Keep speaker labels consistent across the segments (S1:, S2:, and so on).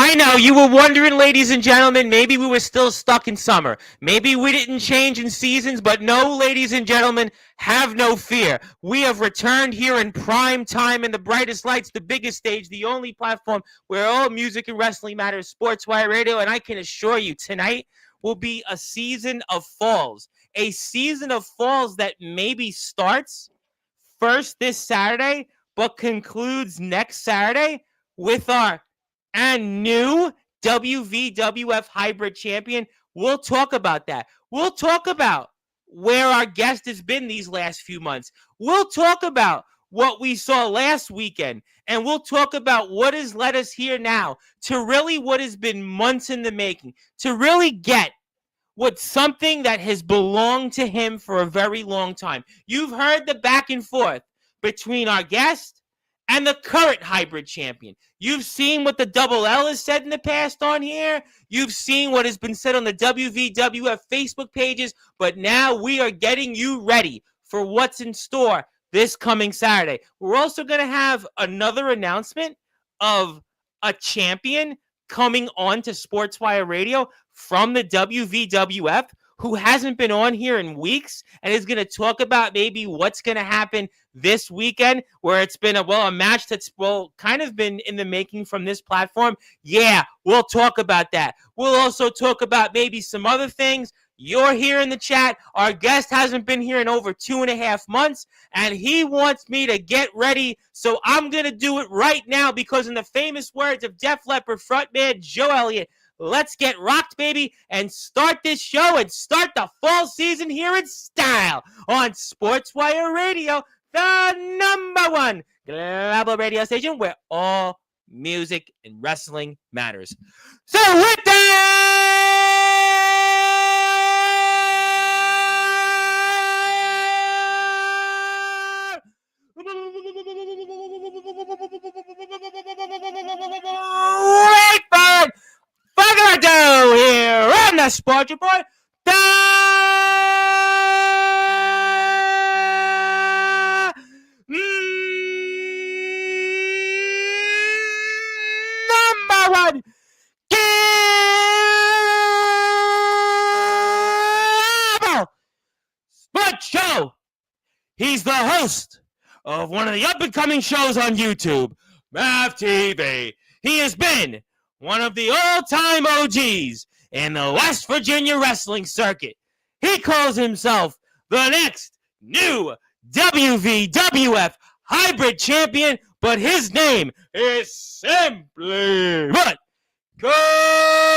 S1: I know you were wondering, ladies and gentlemen, maybe we were still stuck in summer. Maybe we didn't change in seasons, but no, ladies and gentlemen, have no fear. We have returned here in prime time in the brightest lights, the biggest stage, the only platform where all music and wrestling matters, Sportswire Radio, and I can assure you tonight will be a season of falls. A season of falls that maybe starts first this Saturday, but concludes next Saturday with our and new WVWF Hybrid Champion. We'll talk about that. We'll talk about where our guest has been these last few months. We'll talk about what we saw last weekend, and we'll talk about what has led us here now to really what has been months in the making, to really get what something that has belonged to him for a very long time. You've heard the back and forth between our guest and the current hybrid champion. You've seen what the Double L has said in the past on here. You've seen what has been said on the WVWF Facebook pages. But now we are getting you ready for what's in store this coming Saturday. We're also going to have another announcement of a champion coming on to Sportswire Radio from the WVWF who hasn't been on here in weeks and is going to talk about maybe what's going to happen this weekend, where it's been a match that's kind of been in the making from this platform. Yeah, we'll talk about that. We'll also talk about maybe some other things. You're here in the chat. Our guest hasn't been here in over 2.5 months, and he wants me to get ready, so I'm going to do it right now because in the famous words of Def Leppard frontman Joe Elliott, let's get rocked, baby, and start this show and start the fall season here in style on Sportswire Radio, the number one global radio station where all music and wrestling matters. So with that, wait for fucking ado here on the Sports Report. Number one cable sports show. He's the host of one of the up-and-coming shows on YouTube, Mav TV. He has been one of the all-time OGs in the West Virginia wrestling circuit. He calls himself the next new WVWF hybrid champion, but his name is simply but Cody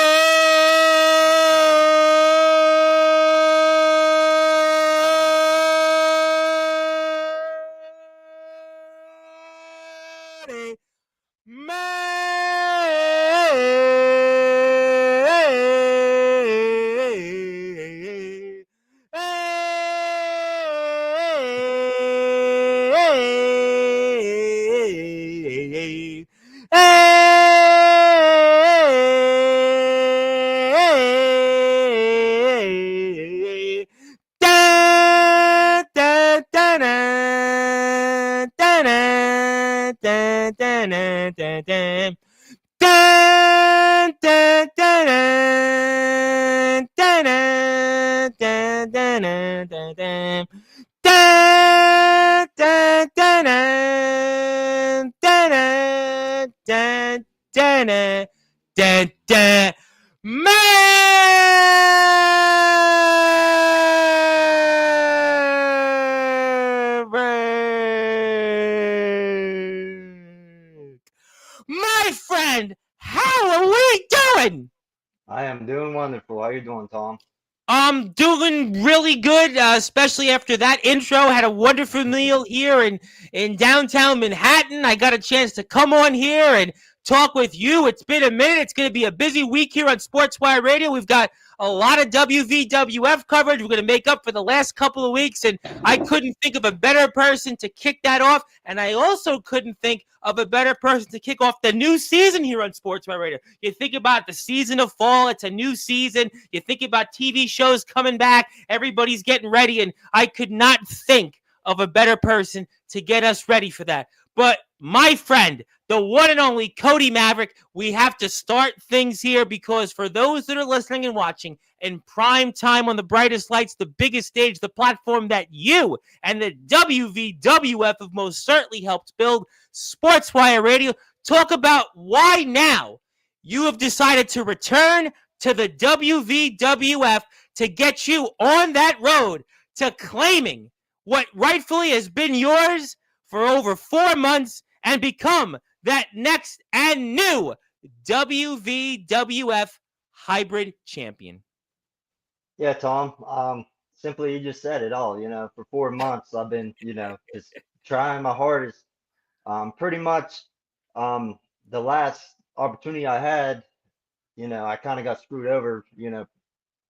S1: Maverick. My friend, how are we doing?
S2: I am doing wonderful. How are you doing, Tom?
S1: I'm doing really good, especially after that intro. Had a wonderful meal here in downtown Manhattan. I got a chance to come on here and talk with you. It's been a minute. It's going to be a busy week here on Sportswire Radio. We've got a lot of WVWF coverage. We're going to make up for the last couple of weeks, and I couldn't think of a better person to kick that off, and I also couldn't think of a better person to kick off the new season here on Sportswire Radio. You think about the season of fall, it's a new season. You think about TV shows coming back, everybody's getting ready, and I could not think of a better person to get us ready for that. But my friend, the one and only Cody Maverick. We have to start things here because for those that are listening and watching in prime time on the brightest lights, the biggest stage, the platform that you and the WVWF have most certainly helped build, Sportswire Radio, talk about why now you have decided to return to the WVWF to get you on that road to claiming what rightfully has been yours for over 4 months and become that next and new WVWF hybrid champion.
S2: Yeah, Tom. Simply you just said it all. For 4 months I've been, just trying my hardest. Pretty much, the last opportunity I had, I kind of got screwed over.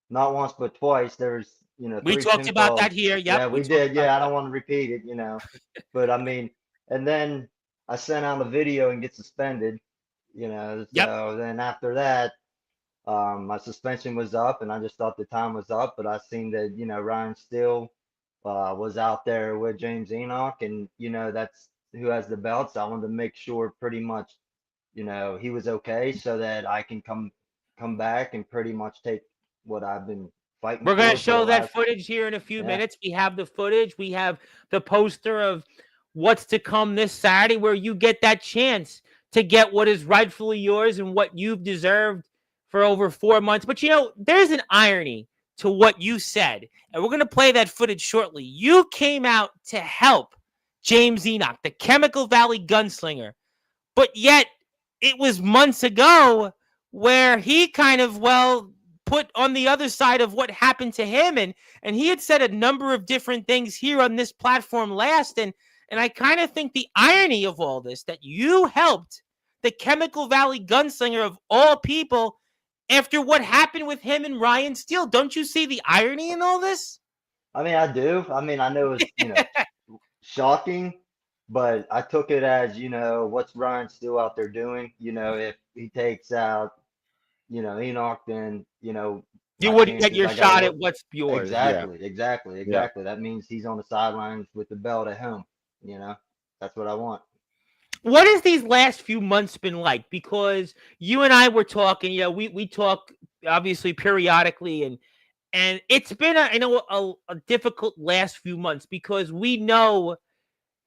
S2: Not once but twice. There's,
S1: We
S2: three
S1: talked about that
S2: pinfalls.
S1: here. Yep,
S2: Yeah,
S1: we
S2: we
S1: talked
S2: did.
S1: about
S2: Yeah, I
S1: that.
S2: don't want to repeat it. But I mean, and then I sent out a video and get suspended.
S1: Yep.
S2: So then after that, my suspension was up, and I just thought the time was up. But I seen that, Ryan Steele was out there with James Enoch, and that's who has the belt. So I wanted to make sure pretty much, he was okay, so that I can come back and pretty much take what I've been fighting
S1: We're going to
S2: for the
S1: show that
S2: last.
S1: footage here in a few
S2: Yeah.
S1: minutes. We have the footage. We have the poster of what's to come this Saturday where you get that chance to get what is rightfully yours and what you've deserved for over 4 months. But, there's an irony to what you said, and we're going to play that footage shortly. You came out to help James Enoch, the Chemical Valley gunslinger, but yet it was months ago where he kind of, put on the other side of what happened to him. And he had said a number of different things here on this platform last. And I kind of think the irony of all this, that you helped the Chemical Valley gunslinger of all people after what happened with him and Ryan Steele. Don't you see the irony in all this?
S2: I mean, I do. I mean, I know it's, shocking, but I took it as, what's Ryan still out there doing? If he takes out, Enoch, then,
S1: You
S2: my
S1: wouldn't get
S2: chances,
S1: your
S2: I got
S1: shot
S2: what.
S1: at what's yours. Yeah.
S2: Exactly. That means he's on the sidelines with the belt at home. That's what I want.
S1: What has these last few months been like? Because you and I were talking, we talk obviously periodically, and it's been a difficult last few months because we know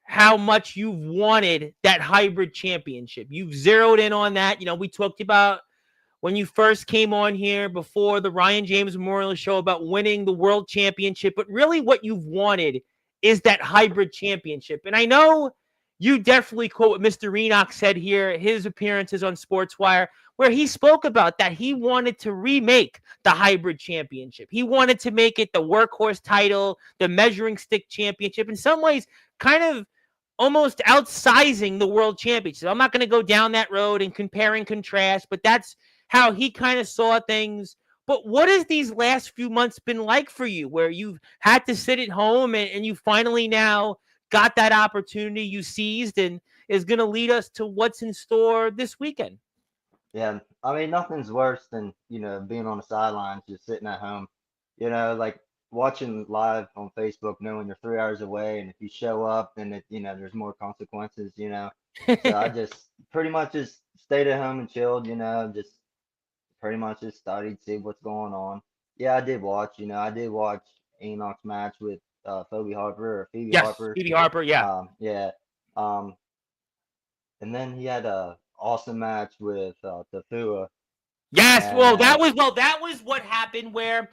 S1: how much you've wanted that hybrid championship. You've zeroed in on that. We talked about when you first came on here before the Ryan James Memorial Show about winning the world championship, but really what you've wanted is that hybrid championship. And I know you definitely quote what Mr. Enoch said here, his appearances on Sportswire, where he spoke about that he wanted to remake the hybrid championship. He wanted to make it the workhorse title, the measuring stick championship, in some ways kind of almost outsizing the world championship. I'm not going to go down that road and compare and contrast, but that's how he kind of saw things. But what has these last few months been like for you, where you've had to sit at home and you finally now got that opportunity you seized and is going to lead us to what's in store this weekend?
S2: Yeah, I mean, nothing's worse than, being on the sidelines, just sitting at home, like watching live on Facebook, knowing you're 3 hours away, and if you show up, then there's more consequences. So I just pretty much just stayed at home and chilled, just pretty much just studied, see what's going on. Yeah, I did watch Enoch's match with Phoebe Harper or Phoebe
S1: Yes,
S2: Harper.
S1: Phoebe Harper, yeah.
S2: Yeah. Um, and then he had a awesome match with Tafua.
S1: Yes,
S2: And
S1: that was what happened where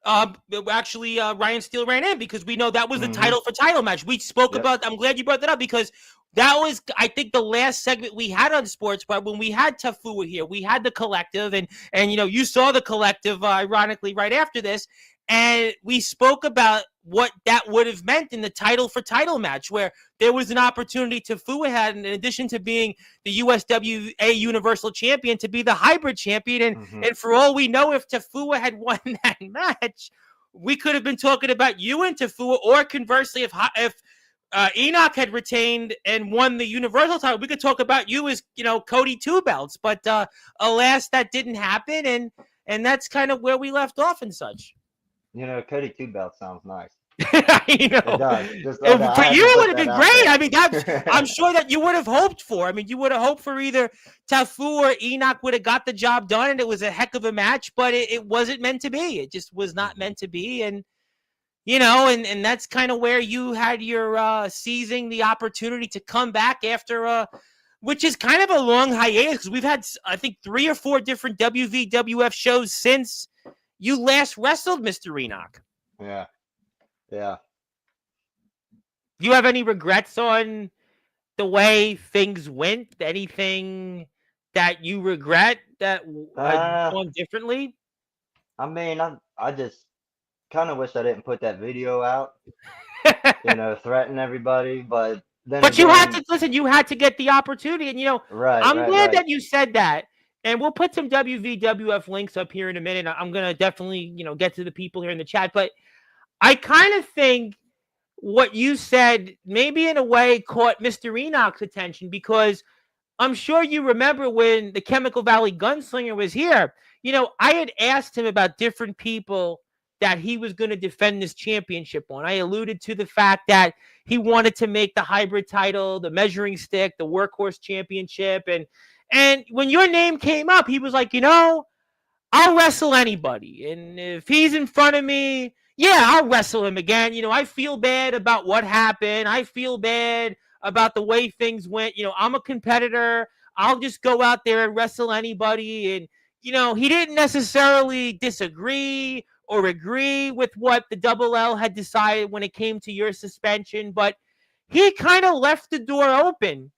S1: actually Ryan Steele ran in, because we know that was the title for title match. We spoke about, I'm glad you brought that up, because that was, I think, the last segment we had on Sports, but when we had Tafua here, we had the collective, and you saw the collective ironically right after this, and we spoke about what that would have meant in the title for title match, where there was an opportunity Tafua had, in addition to being the USWA Universal Champion, to be the hybrid champion. And for all we know, if Tafua had won that match, we could have been talking about you and Tafua, or conversely, if Enoch had retained and won the Universal title, we could talk about you as, Cody Two Belts. But alas, that didn't happen, and that's kind of where we left off and such.
S2: Cody Two Belt sounds nice.
S1: You
S2: It
S1: know,
S2: does. Just thought that
S1: for
S2: I had
S1: you
S2: to
S1: it would
S2: put
S1: have
S2: that
S1: been
S2: out
S1: great. I
S2: there.
S1: mean, I'm sure that you would have hoped for. I mean, you would have hoped for either Tafu or Enoch would have got the job done, and it was a heck of a match. But it wasn't meant to be. It just was not
S2: Mhm.
S1: meant to be, and and that's kind of where you had your seizing the opportunity to come back after which is kind of a long hiatus because we've had I think 3 or 4 different WVWF shows since you last wrestled Mr. Enoch.
S2: Yeah. Yeah.
S1: Do you have any regrets on the way things went? Anything that you regret that had
S2: Uh,
S1: gone differently?
S2: I mean, I just kind of wish I didn't put that video out, threaten everybody. But then
S1: But you had
S2: again,
S1: to listen. You had to get the opportunity, and
S2: right,
S1: I'm
S2: right,
S1: glad
S2: right.
S1: that you said that. And we'll put some WVWF links up here in a minute. I'm gonna definitely get to the people here in the chat, but I kind of think what you said maybe in a way caught Mr. Enoch's attention because I'm sure you remember when the Chemical Valley Gunslinger was here. I had asked him about different people that he was going to defend this championship on. I alluded to the fact that he wanted to make the hybrid title, the measuring stick, the workhorse championship. And when your name came up, he was like, I'll wrestle anybody. And if he's in front of me, yeah, I'll wrestle him again. I feel bad about what happened. I feel bad about the way things went. I'm a competitor. I'll just go out there and wrestle anybody. And, he didn't necessarily disagree or agree with what the Double L had decided when it came to your suspension, but he kind of left the door open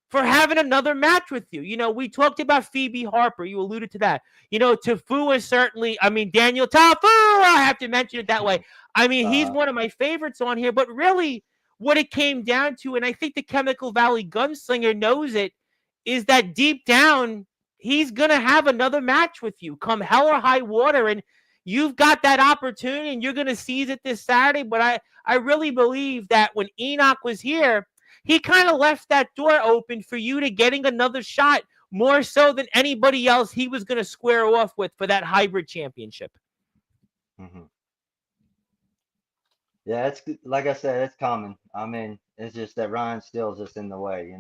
S1: for having another match with you. We talked about Phoebe Harper. You alluded to that. Tafu is certainly, I mean, Daniel Tafu, I have to mention it that way. I mean, he's
S2: Uh,
S1: one of my favorites on here, but really what it came down to, and I think the Chemical Valley Gunslinger knows it, is that deep down, he's going to have another match with you come hell or high water. And you've got that opportunity and you're going to seize it this Saturday. But I really believe that when Enoch was here, he kind of left that door open for you to getting another shot more so than anybody else he was going to square off with for that hybrid championship.
S2: mhm. Yeah, it's like I said, it's common. I mean, it's just that Ryan Steele's just in the way.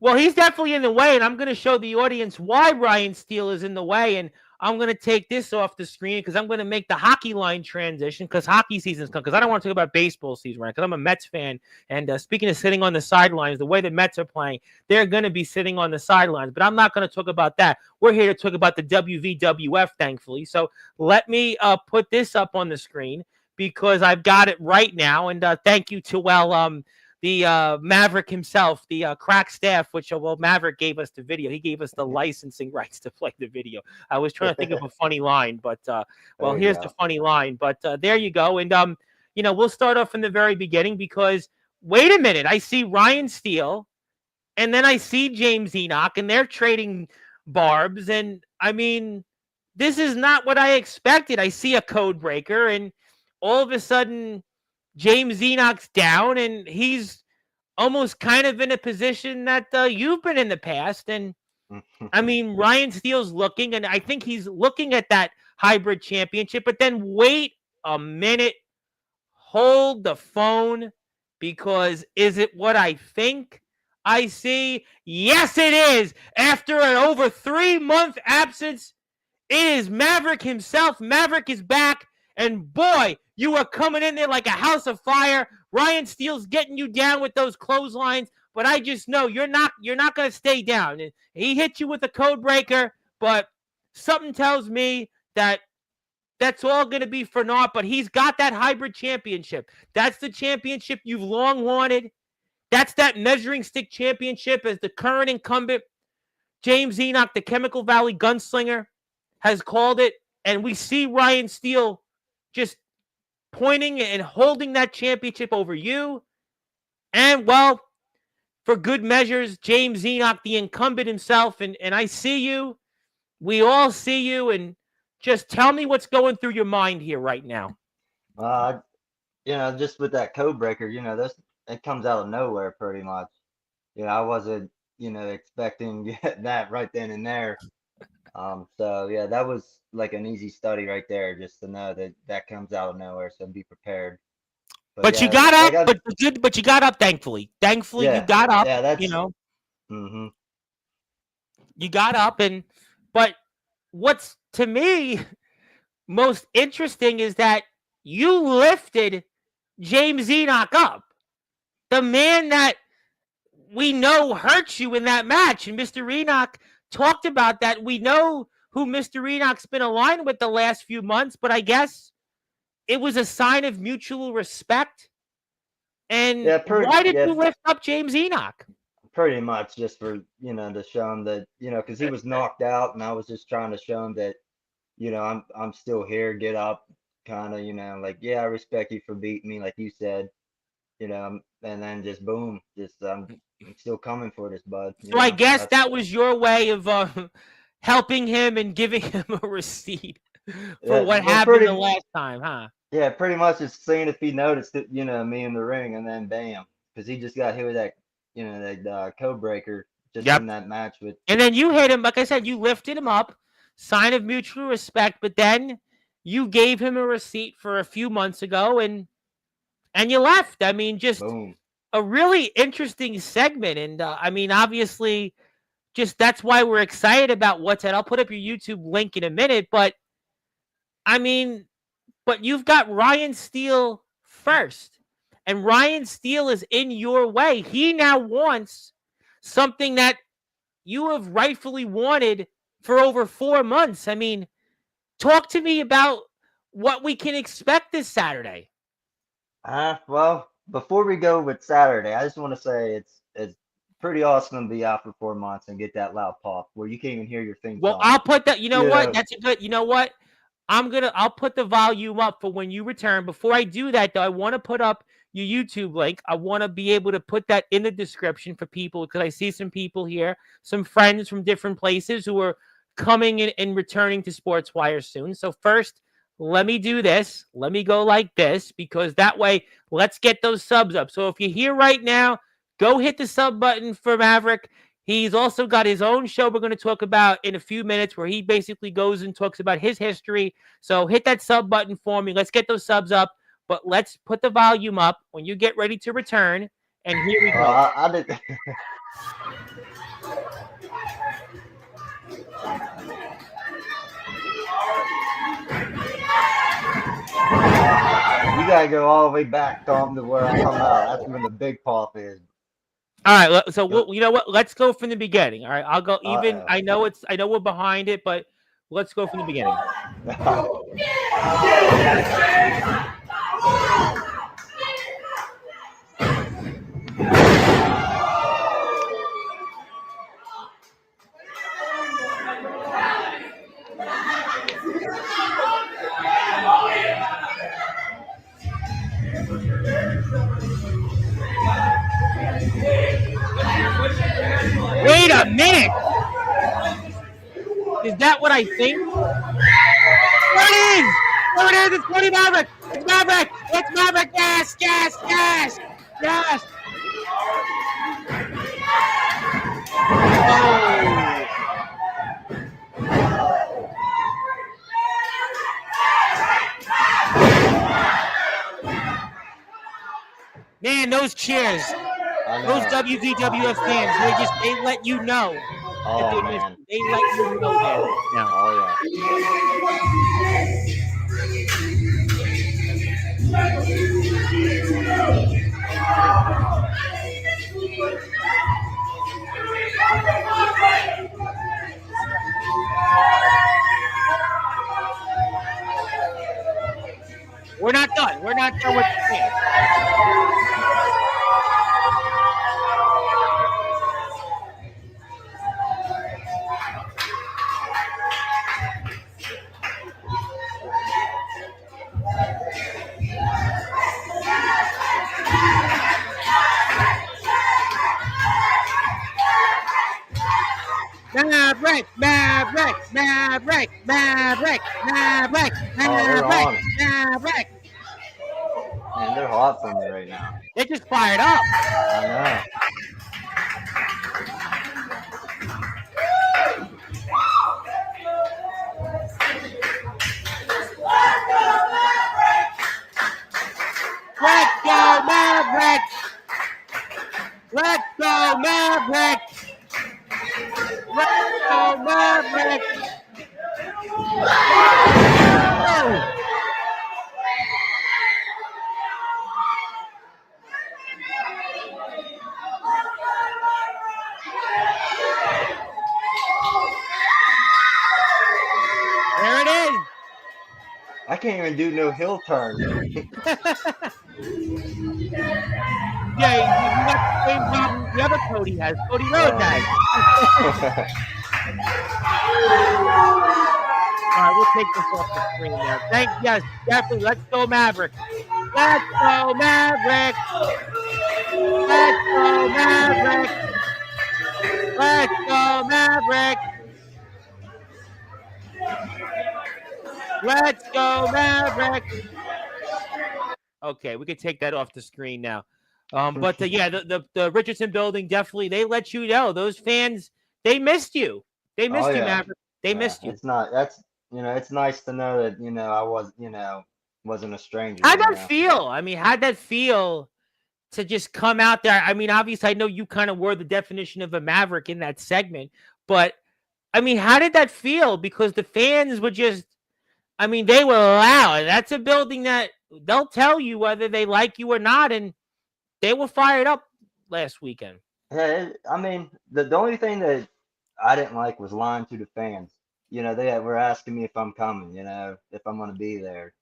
S1: Well, he's definitely in the way, and I'm going to show the audience why Ryan Steele is in the way. And I'm going to take this off the screen because I'm going to make the hockey line transition because hockey season's come. Because I don't want to talk about baseball season, right? Because I'm a Mets fan. And speaking of sitting on the sidelines, the way the Mets are playing, they're going to be sitting on the sidelines. But I'm not going to talk about that. We're here to talk about the WVWF, thankfully. So let me put this up on the screen because I've got it right now. And thank you to the Maverick himself, the crack staff, which, Maverick gave us the video. He gave us the licensing rights to play the video. I was trying to think of a funny line, but,
S2: There you
S1: here's the
S2: go.
S1: funny line. But there you go. And, we'll start off from the very beginning because, wait a minute, I see Ryan Steele, and then I see James Enoch, and they're trading barbs. And, I mean, this is not what I expected. I see a code breaker, and all of a sudden, James Enoch's down, and he's almost kind of in a position that you've been in the past. And I mean, Ryan Steele's looking, and I think he's looking at that hybrid championship. But then wait a minute, hold the phone, because is it what I think I see? Yes, it is. After an over 3-month absence, it is Maverick himself. Maverick is back. And boy, you are coming in there like a house of fire. Ryan Steele's getting you down with those clotheslines, but I just know you're not going to stay down. He hit you with a code breaker, but something tells me that that's all going to be for naught. But he's got that hybrid championship. That's the championship you've long wanted. That's that measuring stick championship as the current incumbent. James Enoch, the Chemical Valley Gunslinger, has called it, and we see Ryan Steele just pointing and holding that championship over you. And, well, for good measures, James Enoch, the incumbent himself, and I see you. We all see you, and just tell me what's going through your mind here right now.
S2: Uh, just with that code breaker, this it comes out of nowhere pretty much. I wasn't, expecting that right then and there. So yeah, that was like an easy study right there, just to know that that comes out of nowhere. So be prepared. But
S1: But you
S2: yeah,
S1: got
S2: like
S1: up,
S2: I,
S1: but you got up, thankfully. Thankfully, you
S2: yeah,
S1: got up,
S2: yeah,
S1: you
S2: that's,
S1: know,
S2: hmm
S1: you got up. But what's to me most interesting is that you lifted James Enoch up, the man that we know hurt you in that match. And Mr. Enoch talked about that. We know who Mr. Enoch's been aligned with the last few months, but I guess it was a sign of mutual respect. And
S2: yeah,
S1: why did
S2: yeah,
S1: you lift up James Enoch?
S2: pretty much just for, to show him that, because he was knocked out, and I was just trying to show him that, I'm still here, get up, kind of, like, yeah, I respect you for beating me, like you said, and then just boom, just I'm still coming for this, bud.
S1: So I guess
S2: That's
S1: that was your way of helping him and giving him a receipt for
S2: yeah,
S1: what
S2: well,
S1: happened the last time, huh?
S2: yeah, pretty much just seeing if he noticed it, me in the ring, and then bam, because he just got hit with that, that code breaker just
S1: Yep.
S2: in that match with.
S1: And then you hit him, like I said, you lifted him up, sign of mutual respect, but then you gave him a receipt for a few months ago and you left. I mean, just
S2: Boom.
S1: a really interesting segment. And I mean, obviously, just that's why we're excited about what's at. I'll put up your YouTube link in a minute, but I mean, but you've got Ryan Steele first, and Ryan Steele is in your way. He now wants something that you have rightfully wanted for over 4 months. I mean, talk to me about what we can expect this Saturday.
S2: Well, before we go with Saturday, I just want to say it's pretty awesome to be out for 4 months and get that loud pop where you can't even hear your theme
S1: Well,
S2: song.
S1: I'll put that, you know
S2: You
S1: what?
S2: know,
S1: That's a good, you know what? I'll put the volume up for when you return. Before I do that, though, I want to put up your YouTube link. I want to be able to put that in the description for people because I see some people here, some friends from different places who are coming in and returning to Sportswire soon. So first, let me do this. Let me go like this because that way, let's get those subs up. So if you're here right now, go hit the sub button for Maverick. He's also got his own show we're going to talk about in a few minutes where he basically goes and talks about his history. So hit that sub button for me. Let's get those subs up, but let's put the volume up when you get ready to return. And here we go.
S2: I did. You gotta go all the way back, Tom, to where I come out. That's when the big pop is.
S1: All right, so you know what? Let's go from the beginning. All right, I'll go even.
S2: Uh-oh.
S1: I know we're behind it, but let's go from the beginning. Wait a minute. Is that what I think? There it is! There it is! It's Cody Maverick! It's Maverick! It's Maverick! Yes! Yes! Yes! Yes! Man, those cheers, those WVWF fans, they let you know that they missed
S2: Man.
S1: you. They let you know that. No.
S2: Oh
S1: We're not done. We're not done with the fans. Maverick, Maverick, Maverick, Maverick, Maverick, Maverick, Maverick.
S2: Man, they're hot for me right now.
S1: They just fired up.
S2: I know.
S1: go, Maverick! Oh! There it is.
S2: I can't even do no hill turn.
S1: Yeah, you got the same problem the other Cody has. Cody Rhodes has. All right, we'll take this off the screen now. Yes, definitely. Let's go, Maverick. Let's go, Maverick. Let's go, Maverick. Let's go, Maverick. Let's go, Maverick. Okay, we can take that off the screen now. But yeah, the Richardson building definitely, they let you know, those fans, they missed you. They missed you, Maverick. They missed you.
S2: It's not. That's it's nice to know that I was wasn't a stranger.
S1: How'd that feel? I mean, how'd that feel to just come out there? I mean, obviously, I know you kind of were the definition of a Maverick in that segment, but I mean, how did that feel? Because the fans were just, I mean, they were loud. That's a building that they'll tell you whether they like you or not, and they were fired up last weekend.
S2: Yeah, I mean, the only thing that I didn't like was lying to the fans. They were asking me if I'm coming, if I'm going to be there.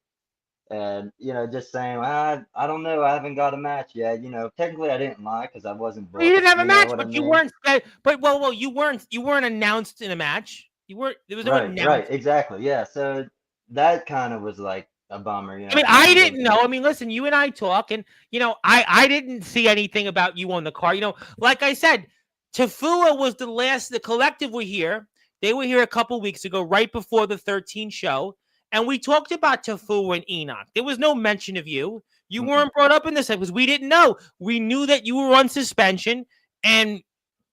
S2: And, just saying, well, I don't know. I haven't got a match yet. Technically I didn't lie because I wasn't booked.
S1: You didn't have a match,
S2: but
S1: you weren't. But you weren't announced in a match. You weren't. There was no announcement.
S2: Right, exactly. Yeah. So that kind of was like a bummer.
S1: I mean, I didn't know. I mean, listen, you and I talk, and I didn't see anything about you on the car. Like I said, Tafua was the last. The collective were here. They were here a couple weeks ago, right before the 13 show. And we talked about Tafua and Enoch. There was no mention of you. You weren't brought up in this because we didn't know. We knew that you were on suspension, and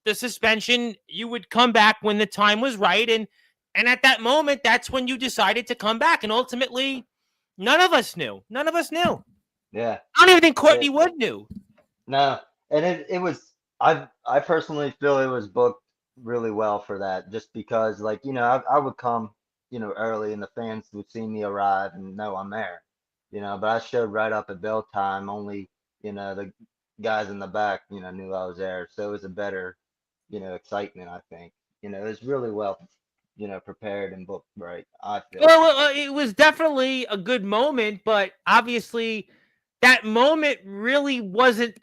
S1: the suspension, you would come back when the time was right. And at that moment, that's when you decided to come back. And ultimately, none of us knew. None of us knew.
S2: Yeah.
S1: I don't even think Courtney Wood knew.
S2: No. And it was, I personally feel it was booked really well for that, just because, like, I would come early and the fans would see me arrive and know I'm there, but I showed right up at bell time. Only, the guys in the back, knew I was there. So it was a better, excitement, I think. It was really well, prepared and booked right, I feel.
S1: Well, it was definitely a good moment, but obviously that moment really wasn't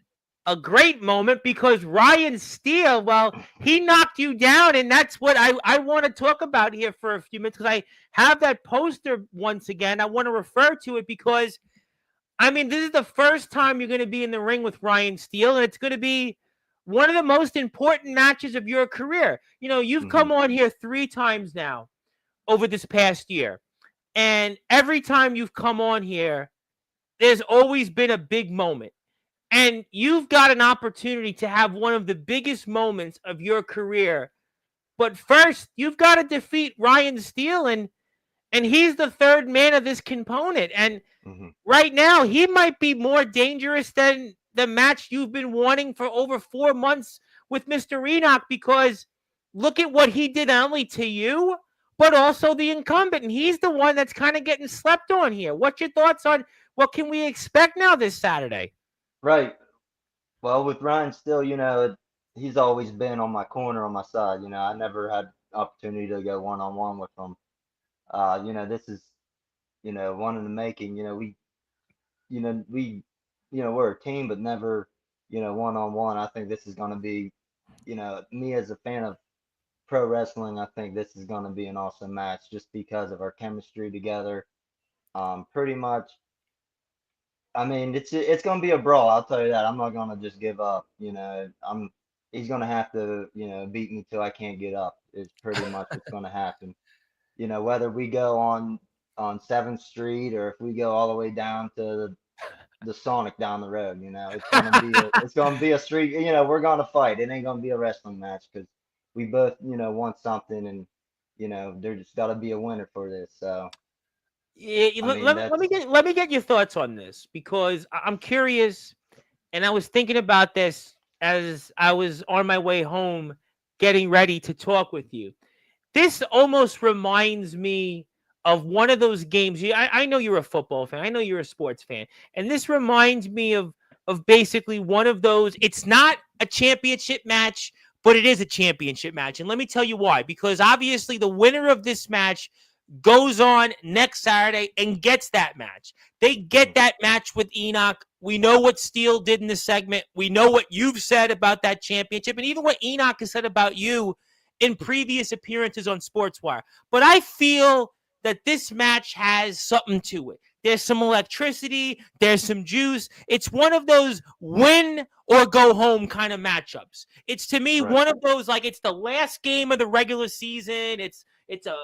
S1: a great moment because Ryan Steele, well, he knocked you down, and that's what I want to talk about here for a few minutes because I have that poster once again. I want to refer to it because, I mean, this is the first time you're going to be in the ring with Ryan Steele, and it's going to be one of the most important matches of your career. You've come on here 3 times now over this past year, and every time you've come on here, there's always been a big moment. And you've got an opportunity to have one of the biggest moments of your career. But first, you've got to defeat Ryan Steele, and he's the third man of this component. And right now, he might be more dangerous than the match you've been wanting for over 4 months with Mr. Enoch, because look at what he did not only to you, but also the incumbent. And he's the one that's kind of getting slept on here. What's your thoughts on what can we expect now this Saturday?
S2: Right. Well, with Ryan Steele, he's always been on my corner, on my side. I never had opportunity to go one-on-one with him. This is, one in the making. We're a team, but never, one-on-one. I think this is going to be, me as a fan of pro wrestling, I think this is going to be an awesome match just because of our chemistry together. Pretty much. I mean, it's gonna be a brawl. I'll tell you that. I'm not gonna just give up. He's gonna have to, beat me till I can't get up. It's pretty much what's gonna happen. Whether we go on 7th Street or if we go all the way down to the Sonic down the road, it's gonna be a street. We're gonna fight. It ain't gonna be a wrestling match because we both, want something, and there's got to be a winner for this. So.
S1: Yeah, let me get your thoughts on this because I'm curious, and I was thinking about this as I was on my way home, getting ready to talk with you. this almost reminds me of one of those games. I know you're a football fan. I know you're a sports fan, and this reminds me of basically one of those. It's not a championship match, but it is a championship match, and let me tell you why. Because obviously, the winner of this match goes on next Saturday and gets that match. They get
S2: Mhm.
S1: that match with Enoch. We know what Steele did in the segment. We know what you've said about that championship, and even what Enoch has said about you in previous appearances on Sportswire. But I feel that this match has something to it. There's some electricity, there's some juice. It's one of those win or go home kind of matchups. It's to me
S2: Right.
S1: one of those, like, it's the last game of the regular season. It's a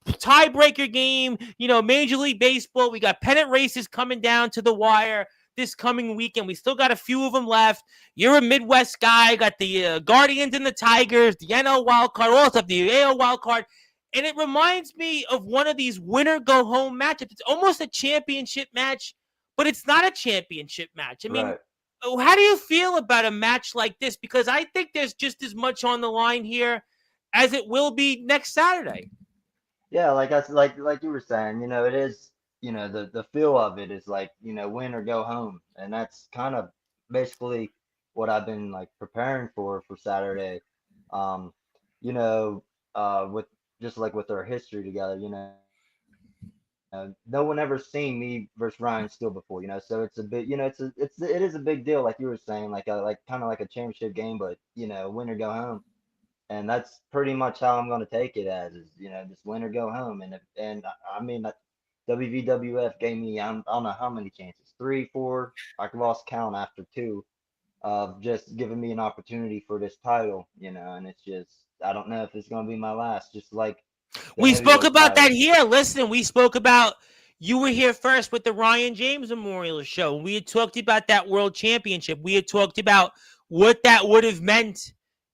S1: tiebreaker game. Major League Baseball, we got pennant races coming down to the wire this coming weekend. We still got a few of them left. You're a Midwest guy, got the Guardians and the Tigers, the NL wild card, all stuff, the AL wild card. And it reminds me of one of these winner go home matchups. It's almost a championship match, but it's not a championship match. I mean,
S2: Right.
S1: how do you feel about a match like this? Because I think there's just as much on the line here as it will be next Saturday.
S2: Yeah, like that's like you were saying, it is, the feel of it is like, win or go home. And that's kind of basically what I've been like preparing for Saturday. Um, with just like with our history together, no one ever seen me versus Ryan Steele before, so it's a big, it is a big deal, like you were saying, like kind of like a championship game, but win or go home. And that's pretty much how I'm going to take it as is, just win or go home. I mean, WVWF gave me, I don't know how many chances, three, four. I lost count after two of just giving me an opportunity for this title, and it's just, I don't know if it's going to be my last, just like the
S1: We spoke
S2: heavyweight
S1: about that
S2: title.
S1: here. Listen, we spoke about you were here first with the Ryan James Memorial Show. We had talked about that World Championship. We had talked about what that would have meant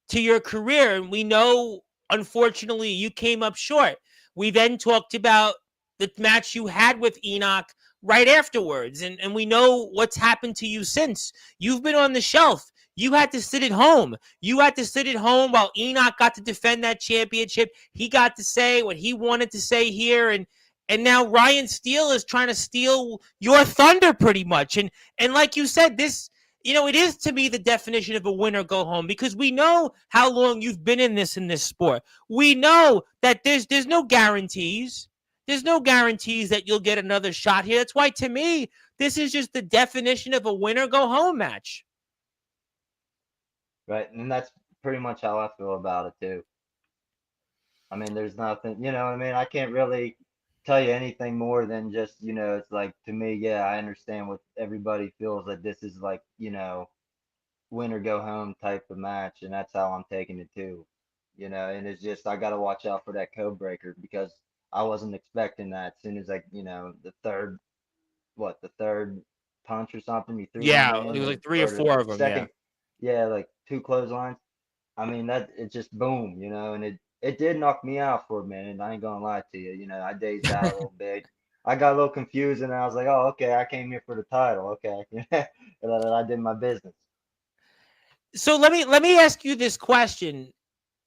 S1: to your career. And we know, unfortunately, you came up short. We then talked about the match you had with Enoch right afterwards. And we know what's happened to you since. You've been on the shelf. You had to sit at home. You had to sit at home while Enoch got to defend that championship. He got to say what he wanted to say here, and now Ryan Steele is trying to steal your thunder pretty much. And like you said, this, it is to me the definition of a win or go home, because we know how long you've been in this sport. We know that there's no guarantees. There's no guarantees that you'll get another shot here. That's why, to me, this is just the definition of a win or go home match.
S2: Right. And that's pretty much how I feel about it too. I mean, there's nothing, what I mean? I can't really tell you anything more than just, it's like to me, yeah, I understand what everybody feels that this is like, win or go home type of match, and that's how I'm taking it too. And it's just I gotta watch out for that code breaker because I wasn't expecting that. As soon as like, the third punch or something, you threw one
S1: Yeah, it
S2: in,
S1: was like
S2: or
S1: three or
S2: the
S1: four of them. Yeah.
S2: second, yeah, like two clotheslines. I mean that it just boom, and it did knock me out for a minute. I ain't gonna lie to you. I dazed out a little bit. I got a little confused and I was like, oh, okay, I came here for the title. Okay. And then I did my business.
S1: So let me ask you this question,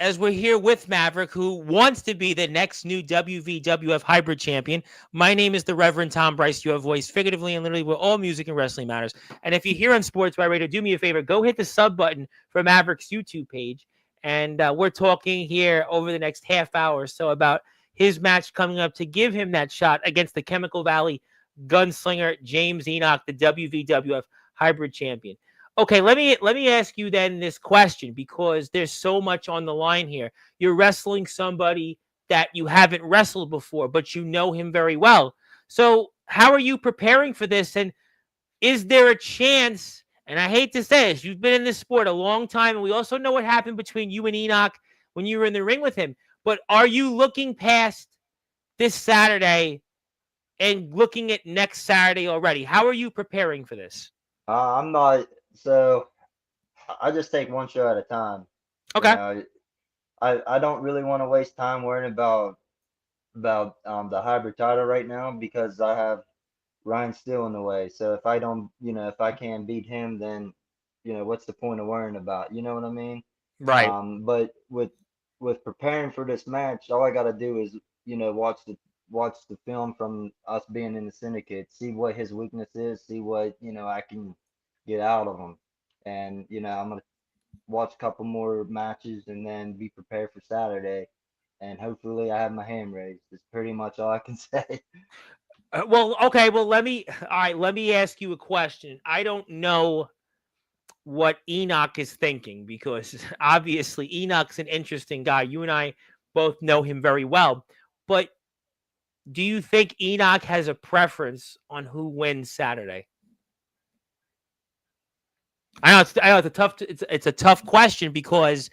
S1: as we're here with Maverick, who wants to be the next new WVWF hybrid champion. My name is the Reverend Tom Bryce. You have voice figuratively and literally where all music and wrestling matters. And if you're here on Sports by Radio, do me a favor, go hit the sub button for Maverick's YouTube page. And we're talking here over the next half hour or so about his match coming up to give him that shot against the Chemical Valley gunslinger James Enoch, the WVWF hybrid champion. Okay, let me ask you then this question, because there's so much on the line here. You're wrestling somebody that you haven't wrestled before, but you know him very well. So how are you preparing for this? And is there a chance? And I hate to say this, you've been in this sport a long time, and we also know what happened between you and Enoch when you were in the ring with him. But are you looking past this Saturday and looking at next Saturday already? How are you preparing for this?
S2: I'm not, so I just take one show at a time. You
S1: Okay.
S2: know, I don't really want to waste time worrying about the hybrid title right now because I have Ryan still in the way. So if I don't, if I can't beat him, then what's the point of worrying about? You know what I mean?
S1: Right.
S2: But with with preparing for this match, all I got to do is, watch the film from us being in the syndicate, see what his weakness is, see what, I can get out of him. And, I'm gonna watch a couple more matches and then be prepared for Saturday. And hopefully I have my hand raised. It's pretty much all I can say.
S1: Well, okay. Well, all right. Let me ask you a question. I don't know what Enoch is thinking because obviously Enoch's an interesting guy. You and I both know him very well. But do you think Enoch has a preference on who wins Saturday? I know it's a tough question because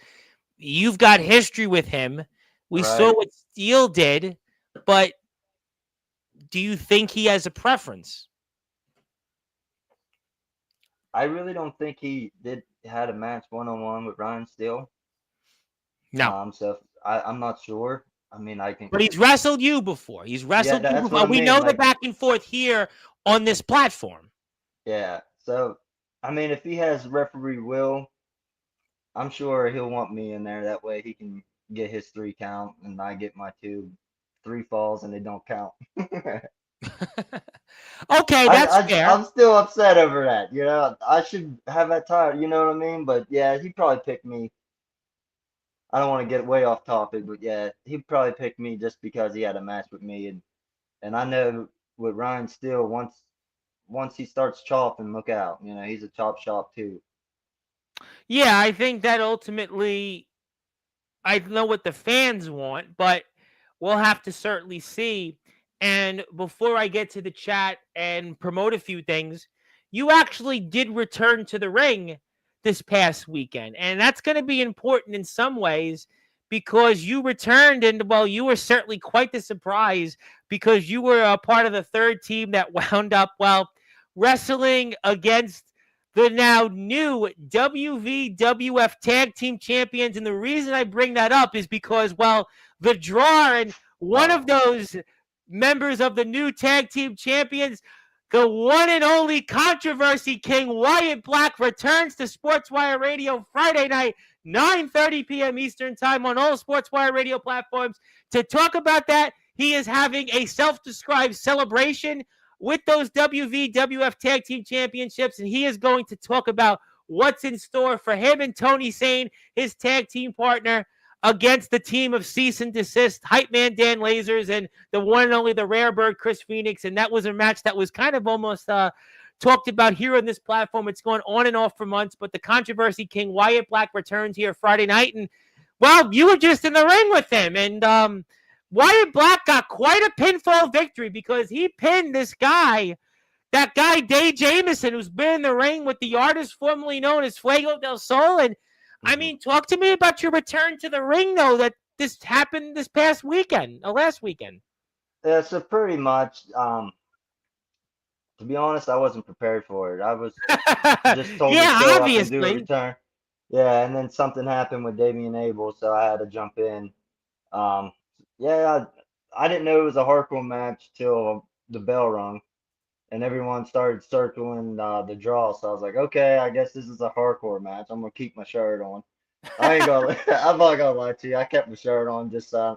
S1: you've got history with him. We saw
S2: Right.
S1: what Steele did, but do you think he has a preference?
S2: I really don't think he did had a match 1-on-1 with Ryan Steele.
S1: No.
S2: So I'm not sure. I mean, I can.
S1: But he's wrestled you before. He's
S2: Yeah,
S1: wrestled you
S2: that's what
S1: before.
S2: I
S1: We
S2: mean.
S1: know the
S2: Like,
S1: back and forth here on this platform.
S2: yeah. So, I mean, if he has referee will, I'm sure he'll want me in there. That way he can get his 3 count and I get my 2. 3 falls and they don't count.
S1: Okay, that's fair.
S2: I'm still upset over that. I should have that title. You know what I mean? But yeah, he probably picked me. I don't want to get way off topic, but yeah, he probably picked me just because he had a match with me, and I know with Ryan Steele, once he starts chopping, look out. He's a chop shop too.
S1: Yeah, I think that ultimately I know what the fans want, but we'll have to certainly see. And before I get to the chat and promote a few things, you actually did return to the ring this past weekend. And that's going to be important in some ways because you returned and, well, you were certainly quite the surprise because you were a part of the third team that wound up, well, wrestling against the now new WVWF Tag Team Champions. And the reason I bring that up is because, well, the draw and one of
S2: Oh,
S1: those members of the new Tag Team Champions, the one and only Controversy King Wyatt Black, returns to Sportswire Radio Friday night, 9:30 p.m. Eastern Time on all Sportswire Radio platforms. To talk about that, he is having a self-described celebration with those WVWF Tag Team Championships, and he is going to talk about what's in store for him and Tony Sane, his tag team partner, against the team of Cease and Desist, Hype Man Dan Lasers, and the one and only the Rare Bird Chris Phoenix. And that was a match that was kind of almost talked about here on this platform. It's gone on and off for months, but the Controversy King Wyatt Black returns here Friday night, and well, you were just in the ring with him, and Wyatt Black got quite a pinfall victory because he pinned that guy Dave Jameson, who's been in the ring with the artist formerly known as Fuego del Sol. And I
S2: hmm
S1: mean, talk to me about your return to the ring, though, that this happened this past weekend, last weekend.
S2: yeah. So pretty much, to be honest, I wasn't prepared for it. I was just told to
S1: Yeah,
S2: show up and do a
S1: obviously.
S2: return. Yeah, and then something happened with Damian Abel, so I had to jump in. Um, yeah, I didn't know it was a hardcore match till the bell rung, and everyone started circling the draw. So I was like, okay, I guess this is a hardcore match. I'm gonna keep my shirt on. I ain't gonna, I'm not gonna lie to you. I kept my shirt on just uh,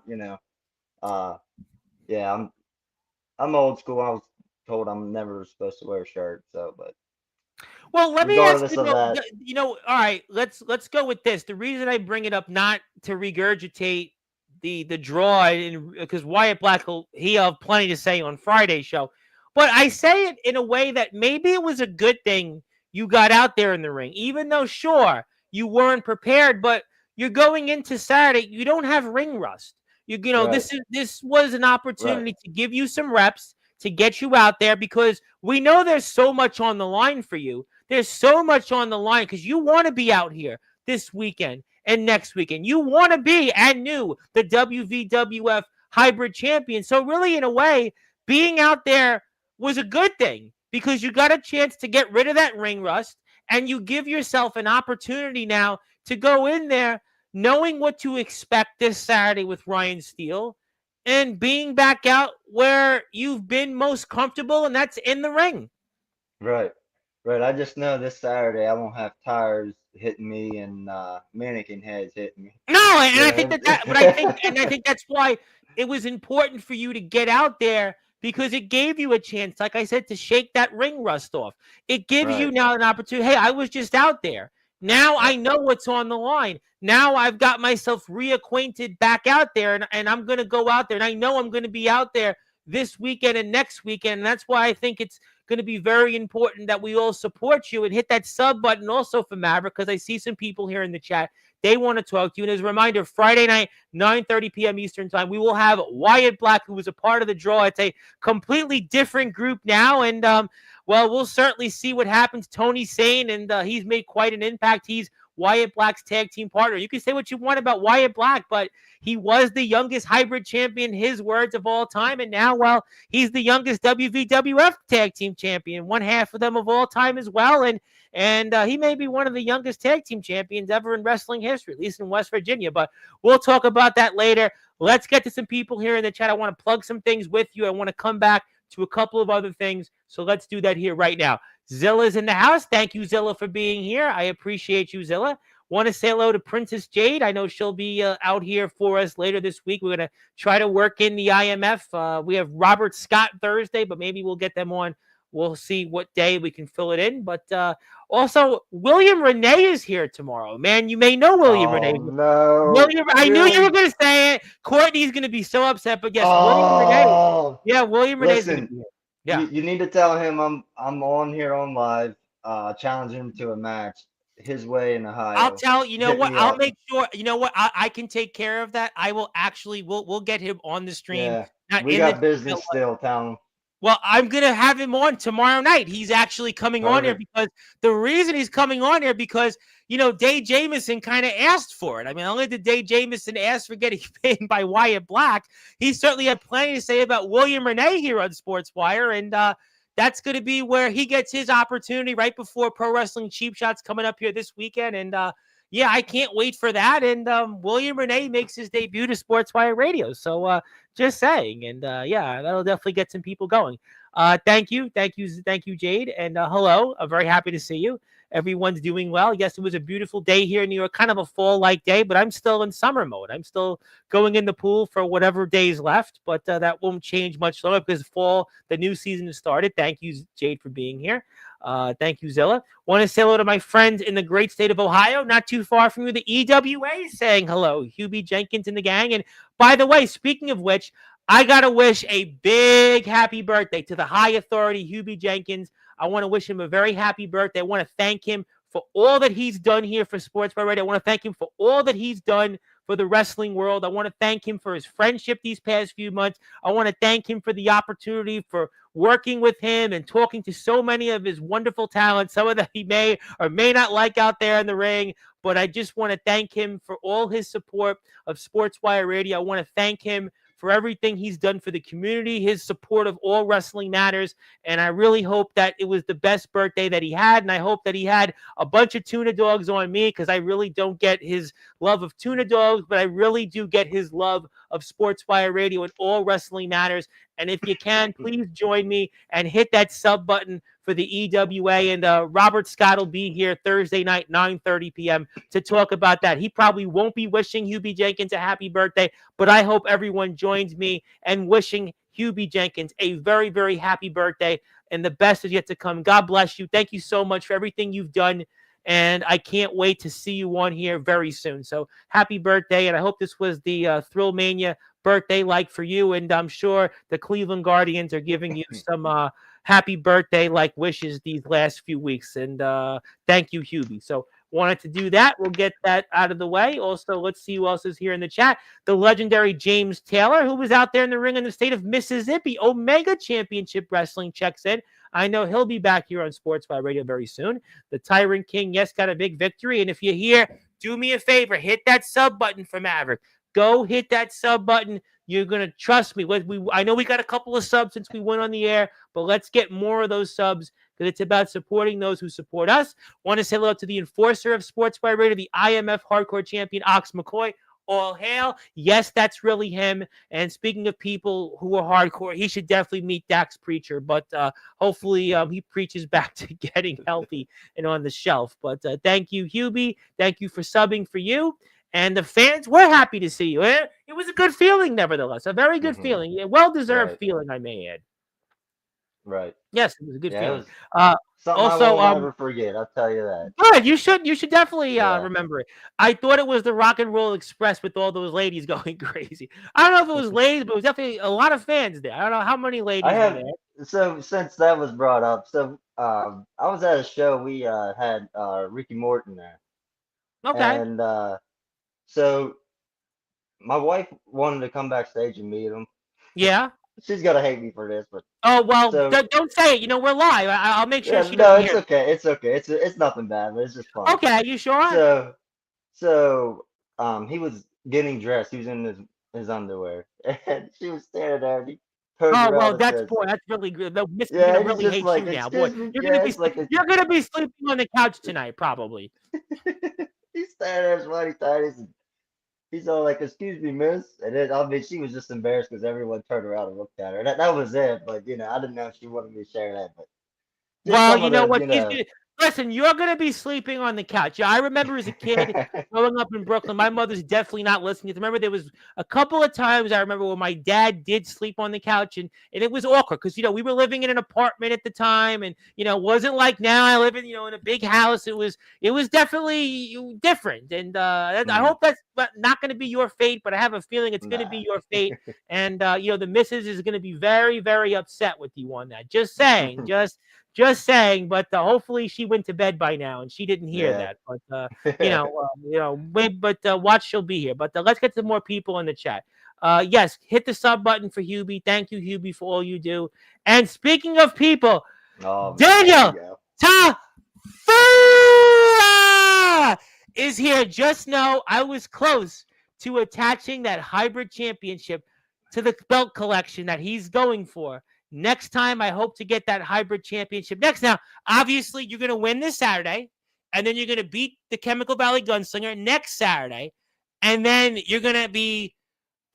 S2: yeah, I'm old school. I was told I'm never supposed to wear a shirt. So, but
S1: Well, let me ask
S2: regardless
S1: you
S2: of
S1: though.
S2: that,
S1: All right, let's go with this. The reason I bring it up, not to regurgitate the draw, and because Wyatt Black he'll have plenty to say on Friday's show, but I say it in a way that maybe it was a good thing you got out there in the ring, even though sure you weren't prepared, but you're going into Saturday, you don't have ring rust.
S2: right,
S1: This was an
S2: right,
S1: opportunity to give you some reps to get you out there because we know there's so much on the line for you. There's so much on the line because you want to be out here this weekend and next weekend. You want to be and new the WVWF hybrid champion. So really, in a way, being out there was a good thing because you got a chance to get rid of that ring rust and you give yourself an opportunity now to go in there knowing what to expect this Saturday with Ryan Steele and being back out where you've been most comfortable, and that's in the ring.
S2: right, right. I just know this Saturday I won't have tires hitting me and mannequin heads hitting me.
S1: No, and
S2: You
S1: I think
S2: know?
S1: that that's why it was important for you to get out there because it gave you a chance, like I said, to shake that ring rust off. It gives you
S2: Right.
S1: now an opportunity. Hey, I was just out there. Now I
S2: Yep.
S1: know what's on the line. Now I've got myself reacquainted back out there, and I'm going to go out there, and I know I'm going to be out there this weekend and next weekend. And that's why I think it's going to be very important that we all support you and hit that sub button also for Maverick because I see some people here in the chat they want to talk to you. And as a reminder, Friday night, 9:30 p.m. Eastern time, we will have Wyatt Black, who was a part of the draw. It's a completely different group now. And, well, we'll certainly see what happens. Tony Sane, and he's made quite an impact. He's Wyatt Black's tag team partner. You can say what you want about Wyatt Black, but he was the youngest hybrid champion, his words, of all time. And now, well, he's the youngest WVWF tag team champion, one half of them of all time as well. And he may be one of the youngest tag team champions ever in wrestling history, at least in West Virginia. But we'll talk about that later. Let's get to some people here in the chat. I want to plug some things with you. I want to come back to a couple of other things. So let's do that here right now. Zilla's in the house. Thank you, Zilla, for being here. I appreciate you, Zilla. Want to say hello to Princess Jade. I know she'll be out here for us later this week. We're going to try to work in the IMF. We have Robert Scott Thursday, but maybe we'll get them on. We'll see what day we can fill it in. But also, William Renee is here tomorrow. Man, you may know William Renee.
S2: Oh no.
S1: William, I knew you were going to say it. Courtney's going to be so upset, but yes, William Renee. Yeah, William Renee's going to be
S2: Listen,
S1: here. Yeah.
S2: you need to tell him I'm on here on live, challenging him to a match his way in Ohio.
S1: I'll tell you know
S2: Hit
S1: what
S2: me
S1: I'll
S2: up.
S1: make sure you know what I can take care of that. I will actually we'll get him on the stream.
S2: Yeah.
S1: Not
S2: We
S1: in
S2: got
S1: the
S2: business still, tell him.
S1: Well, I'm gonna have him on tomorrow night. He's actually coming on here
S2: Perfect.
S1: because the reason he's coming on here because Dave Jamieson kind of asked for it. I mean, only did Dave Jamieson ask for getting paid by Wyatt Black. He certainly had plenty to say about William Renee here on Sportswire, and that's going to be where he gets his opportunity right before Pro Wrestling Cheap Shots coming up here this weekend. And yeah, I can't wait for that. And William Renee makes his debut to Sportswire Radio. So just saying. And yeah, that'll definitely get some people going. Thank you, Jade. And hello, I'm very happy to see you. Everyone's doing well. Yes, it was a beautiful day here in New York, kind of a fall-like day, but I'm still in summer mode. I'm still going in the pool for whatever days left, but that won't change much longer because fall, the new season has started. Thank you, Jade, for being here. Thank you, Zilla. Want to say hello to my friends in the great state of Ohio, not too far from you, the EWA, saying hello. Hubie Jenkins and the gang. And by the way, speaking of which, I got to wish a big happy birthday to the high authority, Hubie Jenkins. I want to wish him a very happy birthday. I want to thank him for all that he's done here for Sportswire Radio. I want to thank him for all that he's done for the wrestling world. I want to thank him for his friendship these past few months. I want to thank him for the opportunity for working with him and talking to so many of his wonderful talents, some of that he may or may not like out there in the ring. But I just want to thank him for all his support of Sportswire Radio. I want to thank him for everything he's done for the community, his support of All Wrestling Matters. And I really hope that it was the best birthday that he had. And I hope that he had a bunch of tuna dogs on me because I really don't get his love of tuna dogs, but I really do get his love of Sportswire Radio and All Wrestling Matters. And if you can, please join me and hit that sub button for the EWA. And Robert Scott will be here Thursday night, 9:30 p.m. to talk about that. He probably won't be wishing Hubie Jenkins a happy birthday, but I hope everyone joins me in wishing Hubie Jenkins a very, very happy birthday, and the best is yet to come. God bless you. Thank you so much for everything you've done, and I can't wait to see you on here very soon. So happy birthday, and I hope this was the Thrill Mania birthday like for you, and I'm sure the Cleveland Guardians are giving you some happy birthday like wishes these last few weeks, and thank you, Hubie. So wanted to do that. We'll get that out of the way. Also, let's see who else is here in the chat. The legendary James Taylor, who was out there in the ring in the state of Mississippi. Omega Championship Wrestling checks in. I know he'll be back here on Sportswire Radio very soon. The Tyrant King, yes, got a big victory. And if you're here, do me a favor. Hit that sub button for Maverick. Go hit that sub button. You're going to trust me. I know we got a couple of subs since we went on the air, but let's get more of those subs because it's about supporting those who support us. Want to say hello to the enforcer of Sportswire Radio, the IMF Hardcore Champion, Ox McCoy. All hail. Yes, that's really him. And speaking of people who are hardcore, he should definitely meet Dax Preacher. But hopefully he preaches back to getting healthy and on the shelf. But thank you, Hubie. Thank you for subbing for you. And the fans, we're happy to see you. It was a good feeling, nevertheless. A very good
S2: Hmm.
S1: feeling. A well-deserved
S2: Right.
S1: feeling, I may add.
S2: Right.
S1: Yes, it was a good
S2: Yeah, it
S1: feeling.
S2: was
S1: Uh,
S2: something I
S1: also,
S2: won't ever forget. I'll tell you that.
S1: good. You should definitely
S2: Yeah.
S1: remember it. I thought it was the Rock and Roll Express with all those ladies going crazy. I don't know if it was ladies, but it was definitely a lot of fans there. I don't know how many
S2: I
S1: ladies were
S2: have
S1: there.
S2: so since that was brought up, so I was at a show we had Ricky Morton there,
S1: Okay.
S2: and so my wife wanted to come backstage and meet him.
S1: Yeah.
S2: She's gonna hate me for this, but
S1: Oh well,
S2: so
S1: don't say it. We're live. I'll make sure
S2: yeah,
S1: she
S2: no,
S1: doesn't
S2: it's
S1: hear.
S2: okay, it's okay, it's nothing bad, but it's just funny.
S1: Okay, you sure?
S2: So so he was getting dressed. He was in his underwear, and she was standing there, and he turns
S1: Oh well,
S2: around and
S1: that's
S2: says,
S1: boy. That's really good. The Miss is
S2: "Yeah,"
S1: gonna
S2: and he's
S1: really
S2: just
S1: hate
S2: like,
S1: you now, boy.
S2: "Excuse me,
S1: You're gonna
S2: yeah,"
S1: be
S2: it's like a
S1: you're gonna be sleeping on the couch tonight, probably.
S2: he's standing there sweaty tighties, and he's all like, "Excuse me, miss," and then I mean, she was just embarrassed because everyone turned around and looked at her. That was it, but I didn't know if she wanted me to share that, but just
S1: Well,
S2: some
S1: you
S2: of
S1: know
S2: the,
S1: what? Listen, you're gonna be sleeping on the couch. Yeah, I remember as a kid growing up in Brooklyn. My mother's definitely not listening. Remember, there was a couple of times I remember when my dad did sleep on the couch, and it was awkward because we were living in an apartment at the time, and it wasn't like now. I live in a big house. It was definitely different, and I
S2: Mhm.
S1: hope that's not going to be your fate. But I have a feeling it's going to
S2: Nah.
S1: be your fate, and the missus is going to be very, very upset with you on that. Just saying, just saying, but hopefully she went to bed by now and she didn't hear
S2: Yeah.
S1: that. But wait, but watch, she'll be here. But let's get to more people in the chat. Yes, hit the sub button for Hubie. Thank you, Hubie, for all you do. And speaking of people,
S2: Oh man, here we
S1: Daniel
S2: go.
S1: Tafua is here. Just know I was close to attaching that hybrid championship to the belt collection that he's going for. Next time, I hope to get that hybrid championship next. Now, obviously, you're going to win this Saturday, and then you're going to beat the Chemical Valley Gunslinger next Saturday, and then you're going to be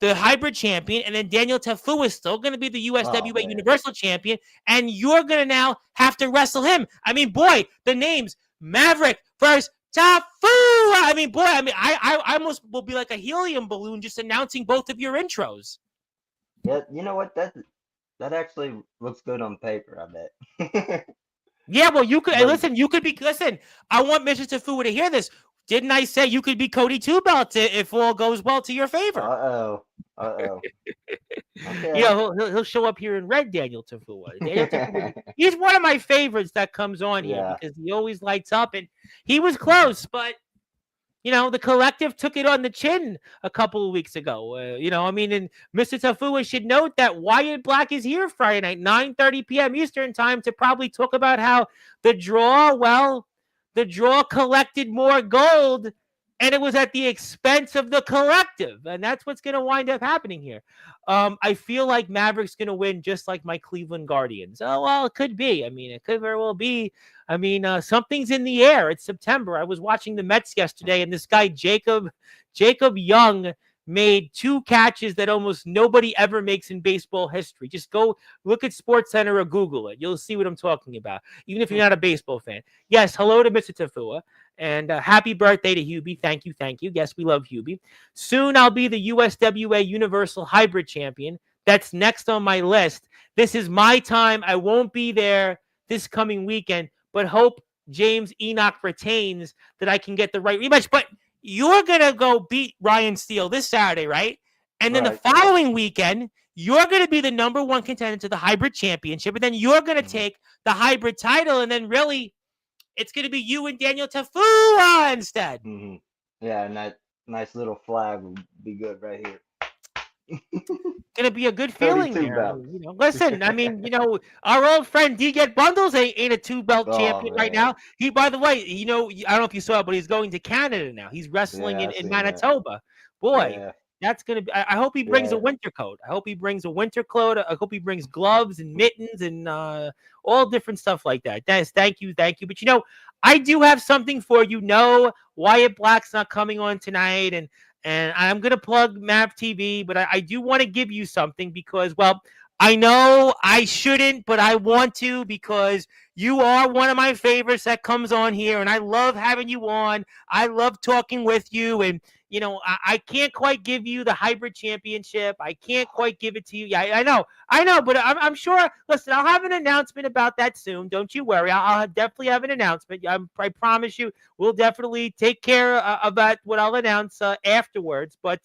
S1: the hybrid champion, and then Daniel Tafua is still going to be the
S2: Oh
S1: USWA
S2: man.
S1: Universal Champion, and you're going to now have to wrestle him. I mean, boy, the names Maverick versus Tafua. I mean, boy, I almost will be like a helium balloon just announcing both of your intros.
S2: Yeah, you know what? That actually looks good on paper, I bet.
S1: Yeah, well, you could
S2: But
S1: listen. You could be listen. I want Mr. Tafua to hear this. Didn't I say you could be Cody Two Belts if all goes well to your favor?
S2: uh-oh. Uh-oh.
S1: You
S2: Okay.
S1: know, he'll show up here in red, Daniel Tafua. Daniel Tafua, he's one of my favorites that comes on here
S2: Yeah.
S1: because he always lights up, and he was close, but the collective took it on the chin a couple of weeks ago. I mean, and Mr. Tafua should note that Wyatt Black is here Friday night, 9:30 p.m. Eastern time, to probably talk about how the draw collected more gold, and it was at the expense of the collective, and that's what's going to wind up happening here. I feel like Maverick's going to win, just like my Cleveland Guardians. Oh well, it could be. I mean, it could very well be. I mean, something's in the air. It's September. I was watching the Mets yesterday, and this guy Jacob Young made two catches that almost nobody ever makes in baseball history. Just go look at SportsCenter or Google it. You'll see what I'm talking about, even if you're not a baseball fan. Yes, hello to Mr. Tafua, and happy birthday to Hubie. Thank you, thank you. Yes, we love Hubie. Soon I'll be the USWA Universal Hybrid Champion. That's next on my list. This is my time. I won't be there this coming weekend, but hope James Enoch retains that I can get the right rematch. But you're going to go beat Ryan Steele this Saturday, right? And then the
S2: Right.
S1: following weekend, you're going to be the number one contender to the hybrid championship. And then you're going to
S2: Mhm.
S1: take the hybrid title. And then really, it's going to be you and Daniel Tafua instead.
S2: Mhm. Yeah, and that nice little flag would be good right here.
S1: Going to be a good
S2: Cody
S1: feeling
S2: Two
S1: there.
S2: Belts.
S1: Listen, I mean, our old friend D Get Bundles ain't a two-belt
S2: Oh
S1: champion right
S2: man.
S1: now. He, by the way, I don't know if you saw it, but he's going to Canada now. He's wrestling
S2: Yeah, I
S1: in
S2: seen that.
S1: Manitoba. Boy,
S2: Yeah.
S1: that's going to be, I hope he brings a
S2: Yeah.
S1: winter coat. I hope he brings a winter coat. I hope he brings gloves and mittens and all different stuff like that. Dennis, thank you. But I do have something for you. No, Wyatt Black's not coming on tonight, and and I'm going to plug Mav TV, but I do want to give you something because, well, I know I shouldn't, but I want to because you are one of my favorites that comes on here, and I love having you on. I love talking with you, and I can't quite give you the hybrid championship. I can't quite give it to you. Yeah, I know, but I'm sure. Listen, I'll have an announcement about that soon. Don't you worry. I'll definitely have an announcement. I promise you, we'll definitely take care of that. What I'll announce afterwards. But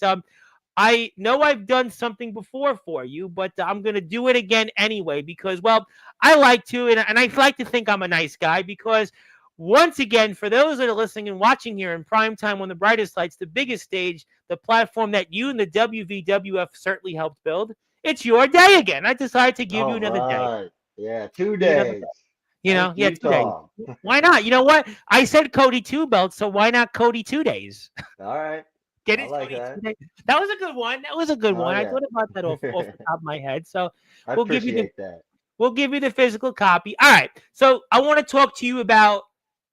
S1: I know I've done something before for you, but I'm going to do it again anyway because, well, I like to, and I like to think I'm a nice guy because, once again, for those that are listening and watching here in prime time on the brightest lights, the biggest stage, the platform that you and the WVWF certainly helped build, it's your day again. I decided to give you
S2: All
S1: another day.
S2: right. Yeah, two
S1: Give you another
S2: days.
S1: day.
S2: Thank
S1: Yeah,
S2: you,
S1: 2 days.
S2: Tom.
S1: Why not? You know what? I said Cody 2 belts, so why not Cody 2 days?
S2: All right.
S1: Get
S2: I
S1: it,
S2: like
S1: Cody?
S2: that.
S1: That was a good one. That was a good
S2: Oh
S1: one. I
S2: yeah.
S1: thought about that off the top of my head. So
S2: I
S1: we'll give you the
S2: appreciate that.
S1: we'll give you the physical copy. All right. So I want to talk to you about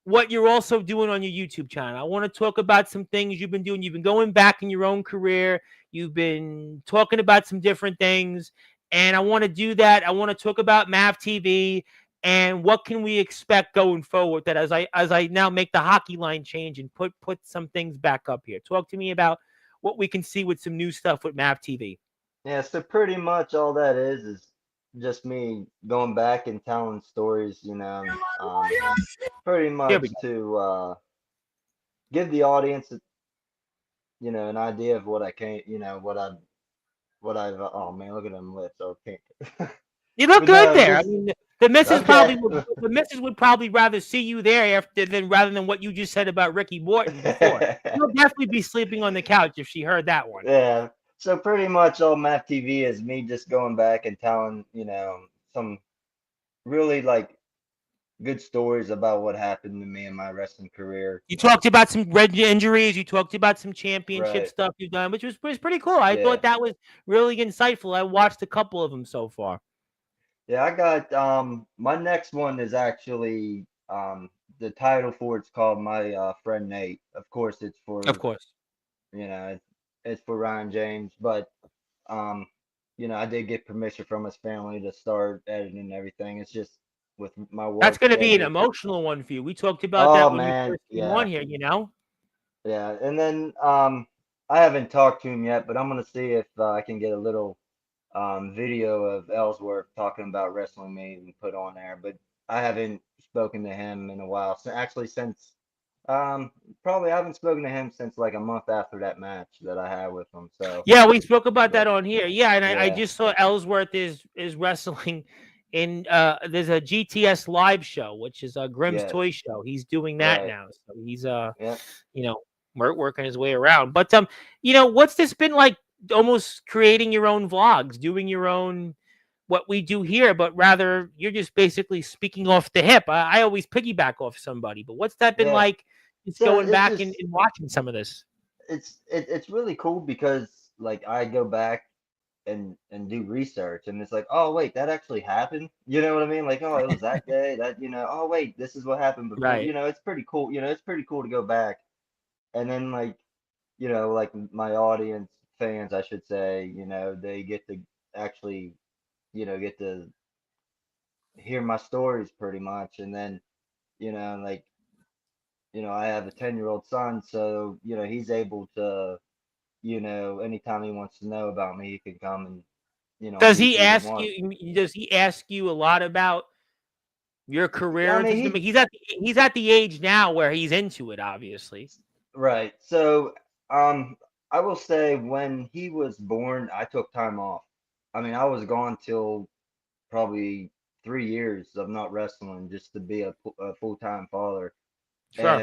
S1: what you're also doing on your YouTube channel. I want to talk about some things you've been doing. You've been going back in your own career. You've been talking about some different things, and I want to do that. I want to talk about Mav TV and what can we expect going forward. That as I now make the hockey line change and put some things back up here. Talk to me about what we can see with some new stuff with Mav TV.
S2: Yeah, so pretty much all that is just me going back and telling stories, pretty
S1: There we
S2: much
S1: go.
S2: to give the audience, an idea of what I can, what I've. Oh man, look at them lips. Okay,
S1: You look
S2: but
S1: good
S2: no,
S1: there. I
S2: just
S1: mean, the missus
S2: okay.
S1: probably the missus would probably rather see you there rather than what you just said about Ricky Morton before. She'll definitely be sleeping on the couch if she heard that one.
S2: Yeah. So pretty much all Map TV is me just going back and telling, some really like good stories about what happened to me in my wrestling career.
S1: You talked about some red injuries. You talked about some championship
S2: Right.
S1: stuff you've done, which was pretty cool. I
S2: Yeah.
S1: thought that was really insightful. I watched a couple of them so far.
S2: Yeah, I got my next one is actually the title for it's called My Friend Nate. Of course it's
S1: Of
S2: for,
S1: course.
S2: it's for Ryan James, but um I did get permission from his family to start editing and everything. It's just with my
S1: That's
S2: work
S1: going to be an
S2: schedule.
S1: emotional one for you. We talked about
S2: Oh
S1: that when you
S2: man,
S1: first came on
S2: yeah.
S1: here.
S2: Yeah, and then I haven't talked to him yet, but I'm gonna see if I can get a little video of Ellsworth talking about wrestling me and put on there. But I haven't spoken to him in a while. So actually, since probably I haven't spoken to him since like a month after that match that I had with him. So,
S1: Yeah, we spoke about that
S2: but
S1: on here. Yeah, and I
S2: yeah,
S1: just saw Ellsworth is wrestling in there's a GTS live show, which is a Grimm's
S2: yes,
S1: Toy Show. He's doing that
S2: right,
S1: now. So he's
S2: yeah,
S1: you know, working his way around. But what's this been like almost creating your own vlogs, doing your own what we do here, but rather you're just basically speaking off the hip. I always piggyback off somebody, but what's that been
S2: yeah.
S1: like just
S2: So
S1: going
S2: it's
S1: back and,
S2: just
S1: and watching some of this?
S2: it's really cool because like I go back and do research and it's like, oh wait, that actually happened. You know what I mean? Like, oh, it was that day that, oh wait, this is what happened before.
S1: Right.
S2: It's pretty cool. It's pretty cool to go back and then like, like my audience fans, I should say, they get to actually, get to hear my stories pretty much. And then, like, I have a 10-year-old son, so, he's able to, anytime he wants to know about me, he can come and,
S1: Does
S2: see
S1: he
S2: through the
S1: ask
S2: one.
S1: you? Does he ask you a lot about your
S2: Yeah,
S1: career
S2: I
S1: and
S2: mean,
S1: things? I mean, he's at the age now where he's into it, obviously.
S2: right. So, I will say when he was born, I took time off. I mean, I was gone till probably 3 years of not wrestling just to be a full-time father.
S1: Sure.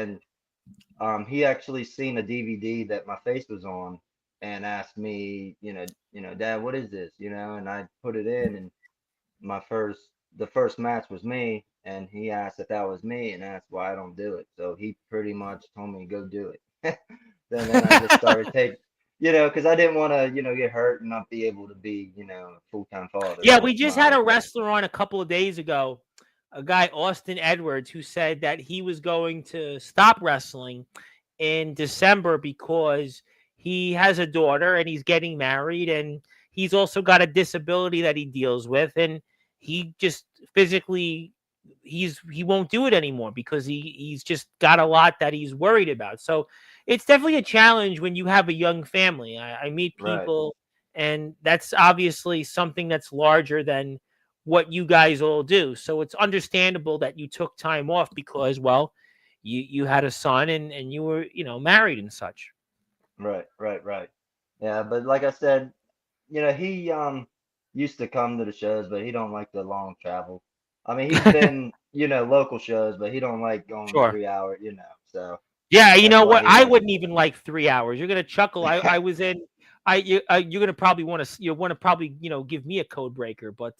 S2: And he actually seen a DVD that my face was on and asked me, Dad, what is this? And I put it in, and the first match was me, and he asked if that was me, and that's why I don't do it. So he pretty much told me go do it. Then I just started taking, because I didn't want to, get hurt and not be able to be, a full-time father.
S1: Yeah, we
S2: That's
S1: just had
S2: my
S1: a wrestler on a couple of days ago, a guy Austin Edwards, who said that he was going to stop wrestling in December because he has a daughter and he's getting married, and he's also got a disability that he deals with, and he just physically he won't do it anymore because he's just got a lot that he's worried about. So it's definitely a challenge when you have a young family. I meet
S2: Right.
S1: people, and that's obviously something that's larger than what you guys all do. So it's understandable that you took time off because, well, you had a son, and you were, married and such.
S2: Right. Right. Right. Yeah, but like I said, he used to come to the shows, but he don't like the long travel. I mean, he's been, local shows, but he don't like going
S1: Sure.
S2: 3 hour, so
S1: Yeah, you
S2: that's
S1: know
S2: why
S1: what?
S2: he
S1: I
S2: likes
S1: wouldn't even like 3 hours. You're gonna chuckle. I was in. You're gonna probably want to probably give me a code breaker, but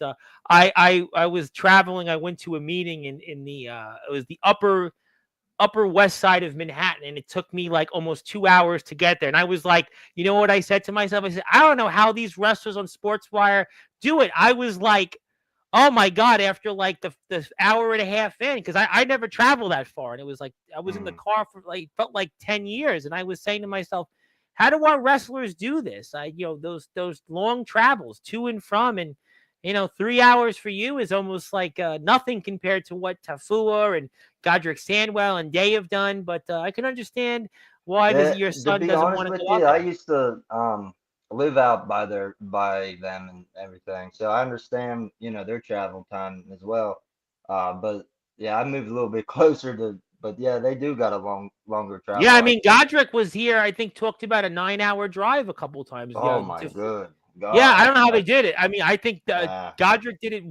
S1: I was traveling. I went to a meeting in the it was the upper west side of Manhattan, and it took me like almost 2 hours to get there. And I was like, you know what I said to myself? I said, I don't know how these wrestlers on Sportswire do it. I was like, oh my God, after like the hour and a half in, because I never traveled that far. And it was like I was in the
S2: mm,
S1: car for like felt like 10 years. And I was saying to myself, how do our wrestlers do this? Those long travels to and from, and 3 hours for you is almost like nothing compared to what Tafua and Godric Sandwell and Day have done. But I can understand why
S2: yeah,
S1: your
S2: to
S1: son
S2: be
S1: doesn't
S2: honest
S1: want to
S2: with
S1: go
S2: you,
S1: out
S2: I
S1: there.
S2: used to live out by them and everything, so I understand, their travel time as well. But yeah, I moved a little bit closer but yeah, they do got a longer
S1: Yeah,
S2: travel.
S1: I mean, Godric was here. I think talked about a 9-hour drive a couple times.
S2: Oh my good
S1: Yeah, I
S2: God,
S1: don't know how they
S2: that's
S1: did it. I mean, I think
S2: yeah.
S1: Godric did it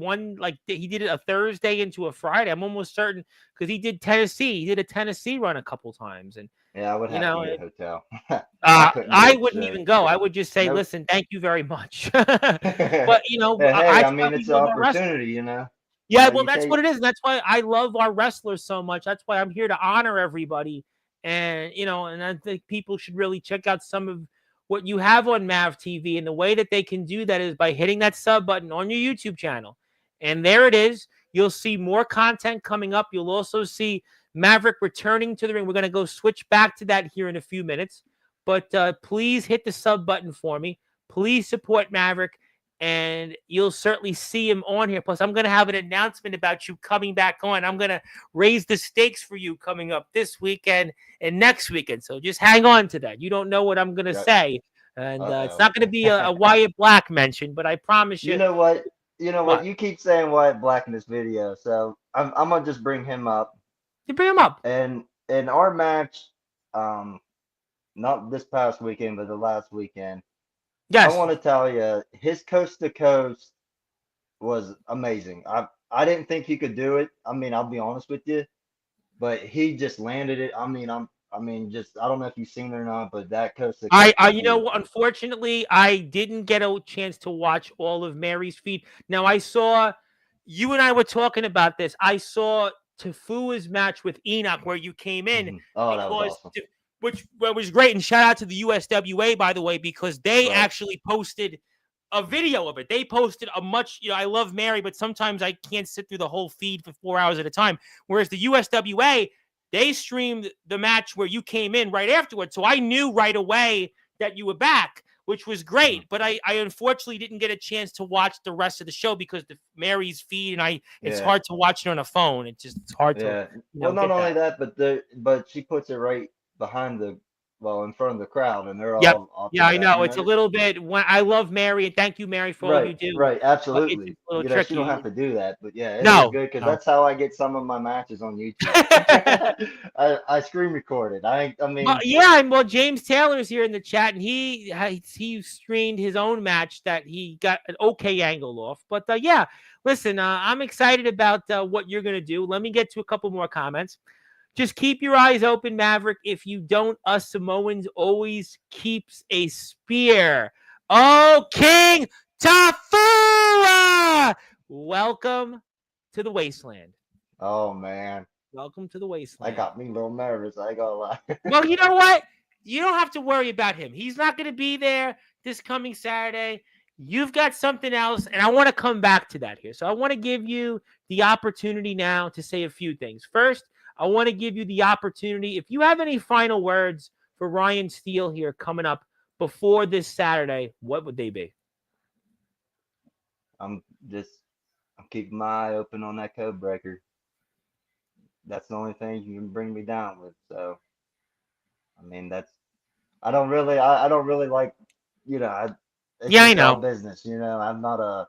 S1: he did it a Thursday into a Friday. I'm almost certain because he did Tennessee. He did a Tennessee run a couple times, and
S2: Yeah, I would
S1: you
S2: have to
S1: know,
S2: get a hotel. I couldn't do
S1: I
S2: it
S1: wouldn't
S2: straight.
S1: even go. I would just say,
S2: Nope.
S1: "Listen, thank you very much." But
S2: Hey, I
S1: that's why
S2: mean,
S1: we
S2: it's an
S1: love our wrestlers.
S2: opportunity,
S1: Yeah, well,
S2: You
S1: that's what
S2: take.
S1: it is. And that's why I love our wrestlers so much. That's why I'm here to honor everybody. And, and I think people should really check out some of what you have on Mav TV. And the way that they can do that is by hitting that sub button on your YouTube channel. And there it is. You'll see more content coming up. You'll also see Maverick returning to the ring. We're going to go switch back to that here in a few minutes. But please hit the sub button for me. Please support Maverick, and you'll certainly see him on here. Plus, I'm going to have an announcement about you coming back on. I'm going to raise the stakes for you coming up this weekend and next weekend. So just hang on to that. You don't know what I'm going to
S2: Uh
S1: say. And it's
S2: oh.
S1: not going to be a Wyatt Black mention, but I promise
S2: You
S1: you.
S2: know what? You know what?
S1: What?
S2: You keep saying Wyatt Black in this video, so I'm gonna just bring him up.
S1: You bring him up.
S2: And in our match, um, not this past weekend, but the last weekend, I
S1: Yes.
S2: want to tell you, his coast to coast was amazing. I didn't think he could do it. I mean, I'll be honest with you, but he just landed it. I mean, just I don't know if you've seen it or not, but that coast to coast was beautiful.
S1: Unfortunately, I didn't get a chance to watch all of Mary's feed. Now, I saw you and I were talking about this. I saw Tafua's match with Enoch where you came in
S2: Oh, that was
S1: because,
S2: awesome.
S1: which was great. And shout out to the USWA, by the way, because they
S2: Right.
S1: actually posted a video of it. They posted a much, I love Mary, but sometimes I can't sit through the whole feed for 4 hours at a time. Whereas the USWA, they streamed the match where you came in right afterwards. So I knew right away that you were back, which was
S2: Mhm.
S1: great. But I unfortunately didn't get a chance to watch the rest of the show because the Mary's feed, and it's
S2: Yeah.
S1: hard to watch it on a phone. It's hard to,
S2: Yeah. Well, not
S1: get
S2: only
S1: that.
S2: that, but she puts it right behind in front of the crowd, and they're
S1: Yep.
S2: all
S1: Yeah, I
S2: together.
S1: know. It's a little bit when I love Mary, and thank you, Mary, for all you
S2: Right,
S1: do.
S2: right,
S1: But it's
S2: absolutely.
S1: a little
S2: She don't have
S1: tricky.
S2: to do that, but yeah, it is
S1: No,
S2: good because
S1: no.
S2: that's how I get some of my matches on YouTube. I screen record it. I
S1: Well,
S2: mean,
S1: yeah, and well, James Taylor's here in the chat, and he screened his own match that he got an okay angle off. But yeah, listen, I'm excited about what you're gonna do. Let me get to a couple more comments. Just keep your eyes open, Maverick. If you don't, us Samoans always keeps a spear. Oh, King Tafua! Welcome to the wasteland.
S2: oh man,
S1: Welcome to the
S2: that
S1: wasteland.
S2: got me a little nervous. I ain't gonna lie.
S1: Well, you know what? You don't have to worry about him. He's not going to be there this coming Saturday. You've got something else, and I want to come back to that here. So I want to give you the opportunity now to say a few things. First, I want to give you the opportunity. If you have any final words for Ryan Steele here coming up before this Saturday, what would they be?
S2: I'm I'm keeping my eye open on that code breaker. That's the only thing you can bring me down with. So I mean, I don't really like, it's
S1: Yeah, I
S2: just all
S1: know.
S2: business. I'm not a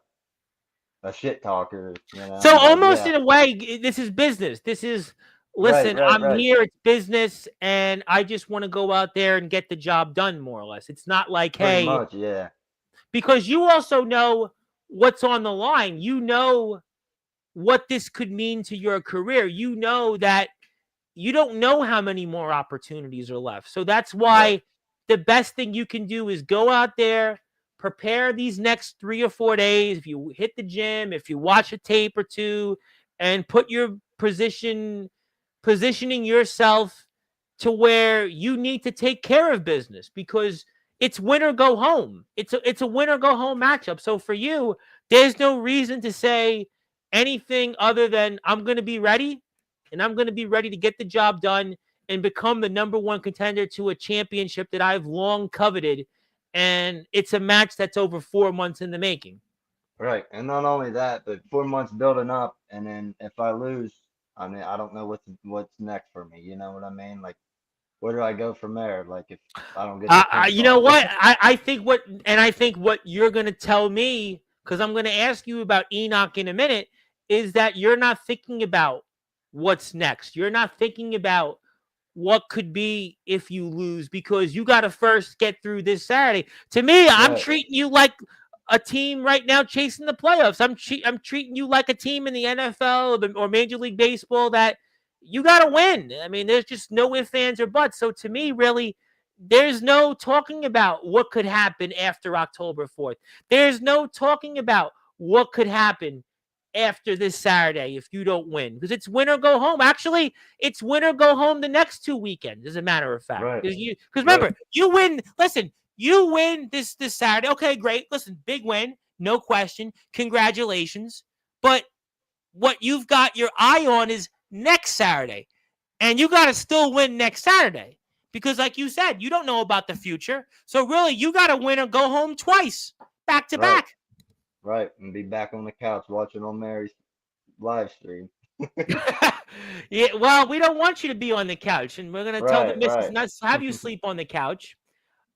S2: shit talker.
S1: So
S2: But
S1: almost
S2: yeah,
S1: in a way, this is business. This is
S2: right,
S1: listen.
S2: right,
S1: I'm
S2: right.
S1: here. It's business, and I just want to go out there and get the job done, more or less. It's not like,
S2: Pretty
S1: hey,
S2: much, yeah.
S1: because you also know what's on the line. You know what this could mean to your career. You know that you don't know how many more opportunities are left. So that's
S2: Right,
S1: why the best thing you can do is go out there, prepare these next 3 or 4 days. If you hit the gym, if you watch a tape or two, and put your positioning yourself to where you need to take care of business because it's win or go home. It's a win or go home matchup. So for you, there's no reason to say anything other than I'm going to be ready and I'm going to be ready to get the job done and become the number one contender to a championship that I've long coveted. And it's a match that's over 4 months in the making.
S2: right. And not only that, but 4 months building up, and then if I lose, I mean, I don't know what's next for me. You know what I mean? Like, where do I go from there? Like, if I don't get the
S1: You know
S2: pinfall.
S1: what? I think what you're going to tell me, because I'm going to ask you about Enoch in a minute, is that you're not thinking about what's next. You're not thinking about what could be if you lose because you got to first get through this Saturday. To me, I'm
S2: Right,
S1: treating you like a team right now chasing the playoffs. I'm treating you like a team in the NFL or Major League Baseball that you got to win. I mean, there's just no ifs, ands, or buts. So to me, really, there's no talking about what could happen after October 4th. There's no talking about what could happen after this Saturday if you don't win because it's win or go home. Actually, it's win or go home the next 2 weekends, as a matter of fact.
S2: right,
S1: Because
S2: right,
S1: remember, you win. Listen, you win this Saturday. Okay, great. Listen, big win, no question. Congratulations. But what you've got your eye on is next Saturday, and you got to still win next Saturday because, like you said, you don't know about the future. So really, you got to win or go home twice, back to
S2: right,
S1: back.
S2: right. And be back on the couch watching on Mary's live stream.
S1: Yeah, well, we don't want you to be on the couch, and we're gonna tell the
S2: Right,
S1: missus
S2: right.
S1: not to have you sleep on the couch.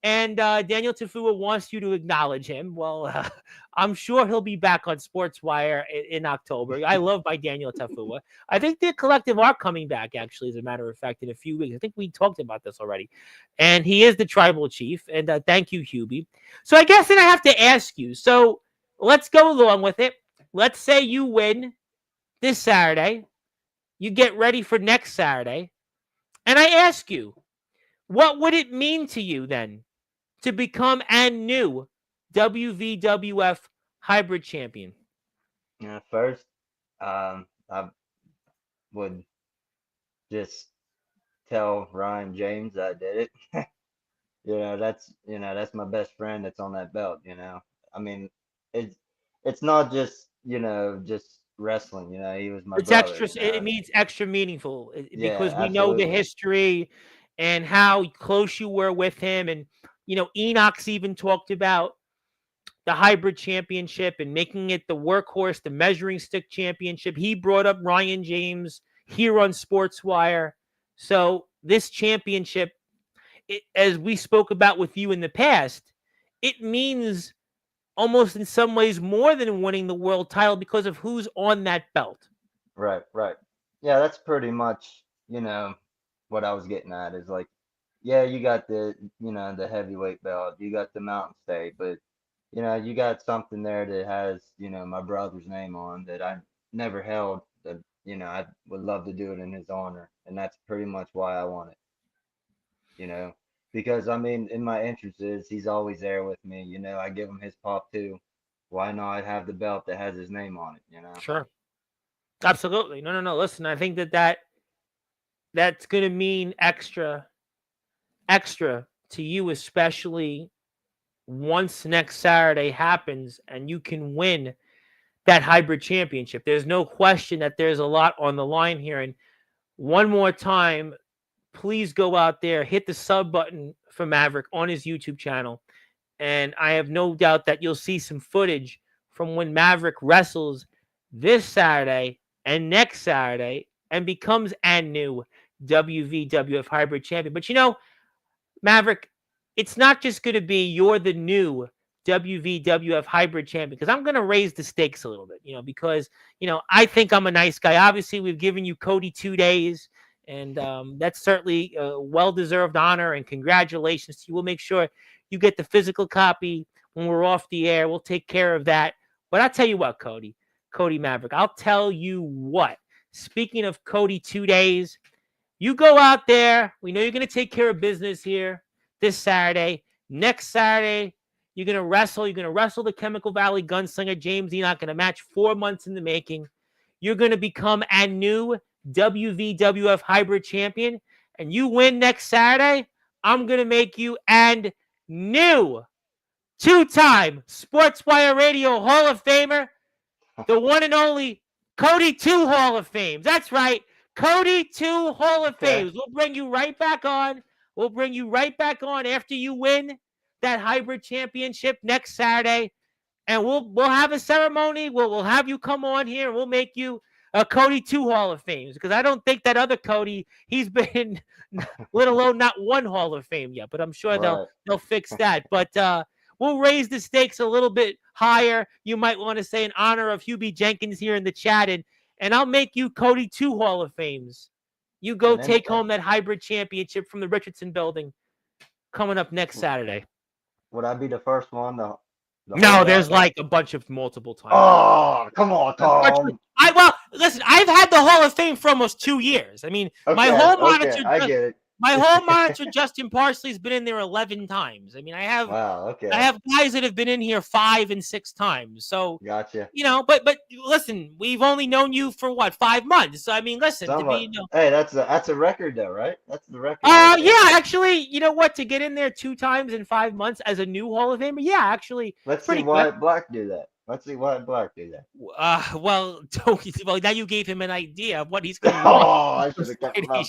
S1: And Daniel Tafua wants you to acknowledge him. Well, I'm sure he'll be back on Sportswire in October. I love my Daniel Tafua. I think the collective are coming back, actually, as a matter of fact, in a few weeks. I think we talked about this already. And he is the tribal chief. And thank you, Hubie. So I guess then I have to ask you. So let's go along with it. Let's say you win this Saturday. You get ready for next Saturday. And I ask you, what would it mean to you then to become a new WVWF hybrid champion?
S2: First, I would just tell Ryan James I did it. That's my best friend that's on that belt. I mean, it's it's not just wrestling. He was my
S1: It's
S2: brother.
S1: extra. It means extra meaningful
S2: Yeah,
S1: because we know the
S2: absolutely.
S1: history and how close you were with him. And Enoch's even talked about the hybrid championship and making it the workhorse, the measuring stick championship. He brought up Ryan James here on Sportswire. So this championship, as we spoke about with you in the past, it means almost in some ways more than winning the world title because of who's on that belt.
S2: Right, right. Yeah, that's pretty much what I was getting at is like, yeah, you got the heavyweight belt, you got the Mountain State, but you got something there that has my brother's name on that I never held that I would love to do it in his honor, and that's pretty much why I want it. Because I mean, in my entrances, he's always there with me. I give him his pop too. Why not have the belt that has his name on it?
S1: Sure. Absolutely. No, no, no. Listen, I think that's going to mean extra to you, especially once next Saturday happens and you can win that hybrid championship. There's no question that there's a lot on the line here. And one more time, please go out there, hit the sub button for Maverick on his YouTube channel. And I have no doubt that you'll see some footage from when Maverick wrestles this Saturday and next Saturday and becomes a new WVWF Hybrid Champion. But Maverick, it's not just going to be you're the new WVWF Hybrid Champion, because I'm going to raise the stakes a little bit, because, I think I'm a nice guy. Obviously, we've given you Cody 2 days, and that's certainly a well-deserved honor, and congratulations to you. We'll make sure you get the physical copy when we're off the air. We'll take care of that. But I'll tell you what, Cody Maverick, I'll tell you what. Speaking of Cody 2 days, you go out there. We know you're going to take care of business here this Saturday. Next Saturday, you're going to wrestle. You're going to wrestle the Chemical Valley Gunslinger, James Enoch, in a match 4 months in the making. You're going to become a new WVWF Hybrid Champion. And you win next Saturday, I'm going to make you a new 2-time Sportswire Radio Hall of Famer, the one and only Cody 2 Hall of Fame. That's right. Cody 2 Hall of Fame. We'll bring you right back on. We'll bring you right back on after you win that hybrid championship next Saturday. And we'll have a ceremony. We'll have you come on here and we'll make you a Cody 2 Hall of Fame. Because I don't think that other Cody, he's been, let alone not one Hall of Fame yet. But I'm sure they'll fix that. But we'll raise the stakes a little bit higher. You might want to say in honor of Hubie Jenkins here in the chat. And I'll make you Cody 2 Hall of Fames. You go take home that hybrid championship from the Richardson building coming up next Saturday.
S2: Would I be the first one?
S1: No, there's like a bunch of multiple times.
S2: Oh, come on, Tom.
S1: Listen, I've had the Hall of Fame for almost 2 years. I mean, my whole monitor.
S2: I get it.
S1: My whole monitor, Justin Parsley's been in there 11 times. I mean, I have guys that have been in here 5 and 6 times. So,
S2: gotcha.
S1: But listen, we've only known you for 5 months. So, I mean, listen.
S2: Hey, that's a record though, right? That's the record.
S1: Yeah, actually, you know what? To get in there 2 times in 5 months as a new Hall of Famer, yeah, actually.
S2: Let's see Wyatt Black do that. Let's see Wyatt Black do that.
S1: Well, now you gave him an idea of what he's going to
S2: do. Oh, I should have kept him up.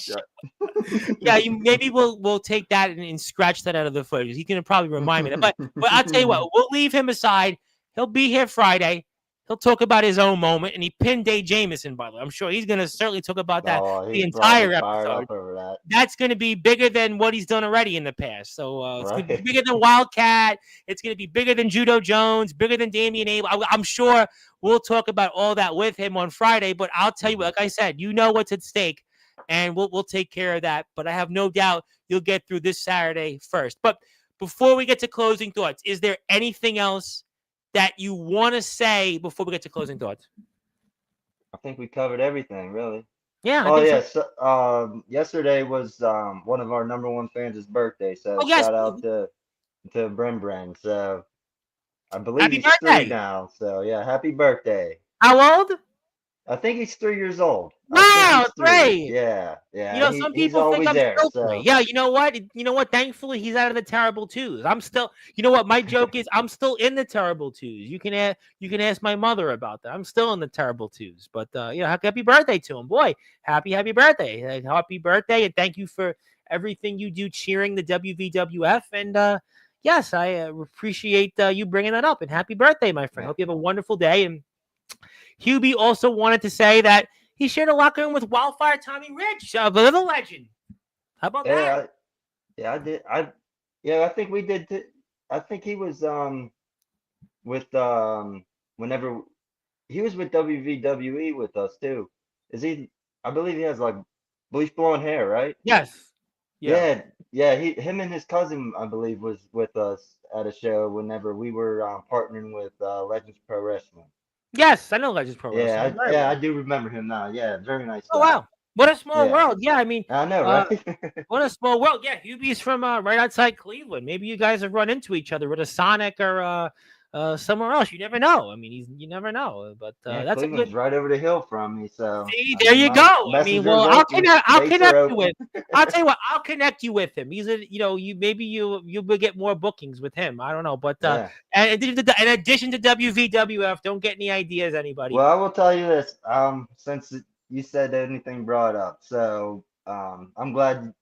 S1: Yeah, maybe we'll take that and scratch that out of the footage. He's going to probably remind me that. But I'll tell you what, we'll leave him aside. He'll be here Friday. He'll talk about his own moment, and he pinned Dave Jamieson, by the way. I'm sure he's going to certainly talk about that the entire episode. That's going to be bigger than what he's done already in the past. So it's going to be bigger than Wildcat. It's going to be bigger than Judo Jones, bigger than Damian Abel. I'm sure we'll talk about all that with him on Friday. But I'll tell you, like I said, you know what's at stake, and we'll take care of that. But I have no doubt you'll get through this Saturday first. But before we get to closing thoughts, is there anything else that you want to say before we get to closing thoughts?
S2: I think we covered everything, really.
S1: Yeah.
S2: So, yesterday was one of our number 1 fans' birthday. So shout out to Bren. So I believe he's 3 now. So yeah, happy birthday.
S1: How old?
S2: I think he's 3 years old.
S1: Wow, 3.
S2: Yeah.
S1: Some people think I'm still 3. Yeah, you know what? Thankfully, he's out of the terrible 2s. I'm still. You know what? My joke is I'm still in the terrible 2s. You can ask my mother about that. I'm still in the terrible 2s. But happy birthday to him, boy. Happy birthday, happy birthday, and thank you for everything you do cheering the WVWF. And yes, I appreciate you bringing that up. And happy birthday, my friend. Hope you have a wonderful day. And Hubie also wanted to say that he shared a locker room with Wildfire Tommy Rich, the little legend. How about that?
S2: I did. I think we did. I think he was with whenever he was with WVWE with us too. Is he? I believe he has like bleach blonde hair, right?
S1: Yes.
S2: Yeah. Him and his cousin, I believe, was with us at a show whenever we were partnering with Legends Pro Wrestling.
S1: Yes, I know Legends Pro Wrestling.
S2: I do remember him now. Yeah, very nice.
S1: Oh, wow. What a small world. Yeah, I mean.
S2: I know, right?
S1: What a small world. Yeah, Hubie's from right outside Cleveland. Maybe you guys have run into each other with a Sonic or somewhere else. You never know. I mean, you never know. But that's
S2: Cleveland's right over the hill from me. So
S1: see, there you go. I mean, well, I'll connect you with. I'll tell you what. I'll connect you with him. He's you will get more bookings with him. I don't know, but and in addition to WVWF, don't get any ideas, anybody.
S2: Well, I will tell you this. Since you said anything brought up, so I'm glad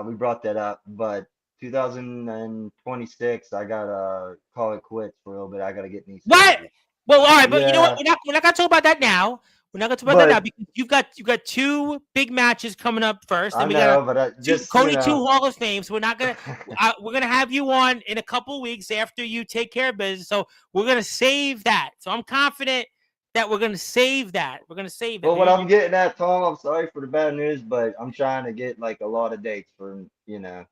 S2: we brought that up. But 2026, I gotta call it quits for a little bit. I gotta get knee
S1: What?
S2: surgery.
S1: Well, all right, but you know what?
S2: Yeah,
S1: We're not gonna talk about that now. We're not gonna talk about that now
S2: but
S1: because you've got two big matches coming up first,
S2: I
S1: and we got
S2: know, but I
S1: two
S2: just,
S1: Cody two Hall of Fame. So we're gonna have you on in a couple of weeks after you take care of business. So we're gonna save that. So I'm confident that we're gonna save that. We're gonna save that.
S2: well, what I'm getting at, Tom, I'm sorry for the bad news, but I'm trying to get like a lot of dates for,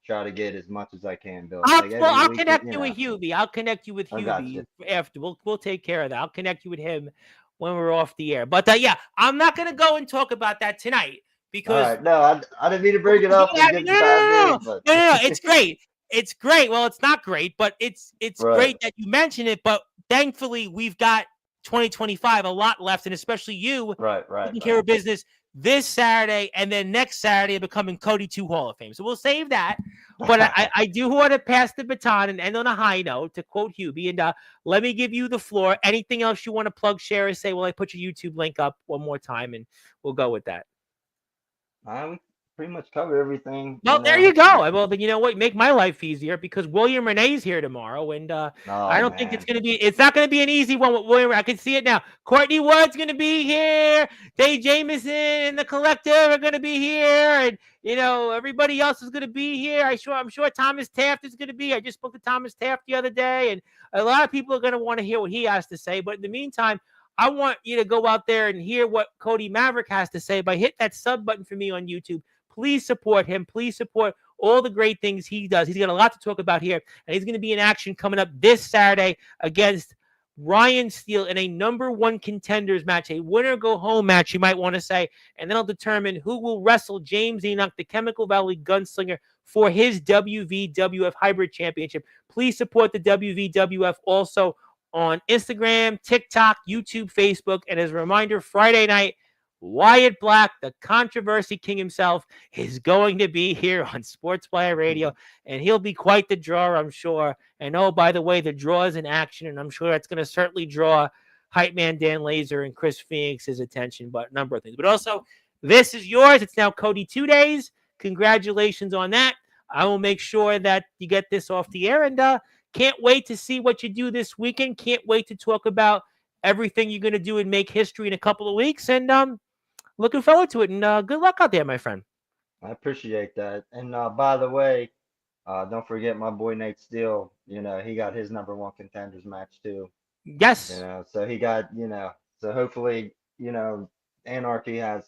S2: try to get as much as I can built. Like every
S1: I'll
S2: week,
S1: connect you with Hubie. I'll connect you with
S2: I got you.
S1: Hubie after. We'll take care of that. I'll connect you with him when we're off the air. But yeah, I'm not gonna go and talk about that tonight
S2: All
S1: because
S2: right, no, I didn't mean to bring it
S1: we're
S2: up
S1: gonna
S2: and
S1: have
S2: get
S1: no,
S2: the bad news,
S1: no,
S2: but
S1: no, no, no. It's great. It's great. Well, it's not great, but it's
S2: right,
S1: great that you mention it. But thankfully, we've got 2025 a lot left, and especially you
S2: right, right,
S1: taking care
S2: right.
S1: of business this Saturday and then next Saturday becoming Cody 2 Hall of Fame. So we'll save that. But I do want to pass the baton and end on a high note to quote Hubie. And let me give you the floor. Anything else you want to plug, share, or say? Well, I put your YouTube link up one more time and we'll go with that.
S2: We pretty much covered everything,
S1: Well, there you go. Well, then you know what? Make my life easier because William Renee's here tomorrow, and I
S2: Oh
S1: don't think
S2: man,
S1: it's not gonna be an easy one with William. I can see it now. Courtney Wood's gonna be here. Dave Jameson and the Collective are gonna be here, and everybody else is gonna be here. I'm sure Thomas Taft is gonna be. I just spoke to Thomas Taft the other day, and a lot of people are gonna want to hear what he has to say. But in the meantime, I want you to go out there and hear what Cody Maverick has to say by hit that sub button for me on YouTube. Please support him. Please support all the great things he does. He's got a lot to talk about here, and he's going to be in action coming up this Saturday against Ryan Steele in a number one contenders match, a winner-go-home match, you might want to say, and then I'll determine who will wrestle James Enoch, the Chemical Valley Gunslinger, for his WVWF Hybrid Championship. Please support the WVWF also on Instagram, TikTok, YouTube, Facebook, and as a reminder, Friday night, Wyatt Black, the controversy king himself, is going to be here on Sportswire Radio, and he'll be quite the draw, I'm sure. And oh, by the way, the draw is in action, and I'm sure that's going to certainly draw Hype Man Dan Laser and Chris Phoenix's attention, but a number of things. But also, this is yours. It's now Cody 2 days. Congratulations on that. I will make sure that you get this off the air, and can't wait to see what you do this weekend. Can't wait to talk about everything you're going to do and make history in a couple of weeks, and looking forward to it, and good luck out there, my friend.
S2: I appreciate that. And by the way, don't forget my boy Nate Steele. He got his number one contenders match too.
S1: Yes.
S2: So he got, so hopefully, Anarchy has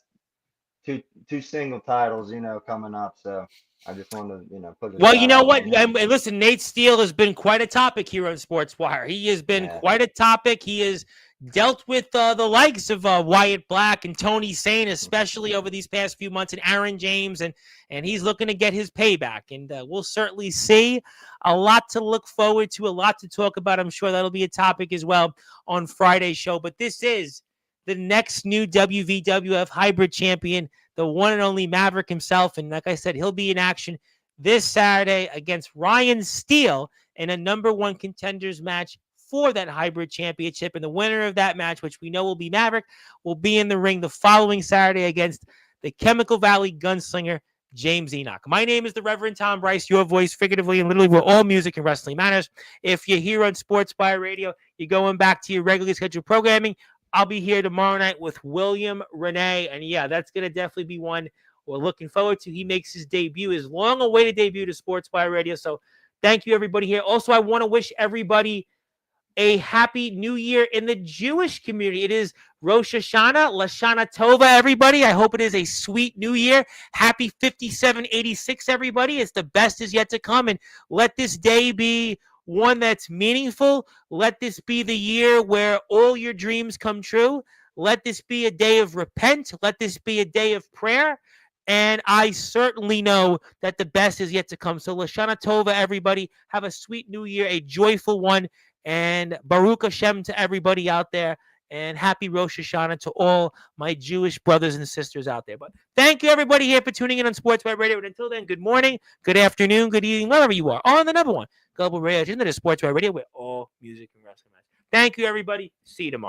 S2: two single titles, coming up. So I just wanted to, put a
S1: Well, you
S2: shout
S1: know
S2: out
S1: what?
S2: to him.
S1: Listen, Nate Steele has been quite a topic here on Sportswire. He has been quite a topic. He has dealt with the likes of Wyatt Black and Tony Sane, especially over these past few months, and Aaron James, and he's looking to get his payback. And we'll certainly see. A lot to look forward to, a lot to talk about. I'm sure that'll be a topic as well on Friday's show. But this is the next new WVWF Hybrid Champion, the one and only Maverick himself. And like I said, he'll be in action this Saturday against Ryan Steele in a number one contenders match for that Hybrid Championship. And the winner of that match, which we know will be Maverick, will be in the ring the following Saturday against the Chemical Valley Gunslinger, James Enoch. My name is the Reverend Tom Bryce, your voice figuratively and literally where all music and wrestling matters. If you're here on Sportswire Radio, you're going back to your regularly scheduled programming. I'll be here tomorrow night with William Renee. And yeah, that's going to definitely be one we're looking forward to. He makes his debut, his long-awaited debut to Sportswire Radio. So thank you, everybody here. Also, I want to wish everybody a happy new year in the Jewish community. It is Rosh Hashanah, Lashana Tova, everybody. I hope it is a sweet new year. Happy 5786, everybody. It's the best is yet to come. And let this day be one that's meaningful. Let this be the year where all your dreams come true. Let this be a day of repent. Let this be a day of prayer. And I certainly know that the best is yet to come. So Lashana Tova, everybody. Have a sweet new year, a joyful one. And Baruch Hashem to everybody out there. And happy Rosh Hashanah to all my Jewish brothers and sisters out there. But thank you, everybody, here for tuning in on Sportswire Radio. And until then, good morning, good afternoon, good evening, wherever you are. On the number one global radio, into the Sportswire Radio, where all music and wrestling matters. Thank you, everybody. See you tomorrow.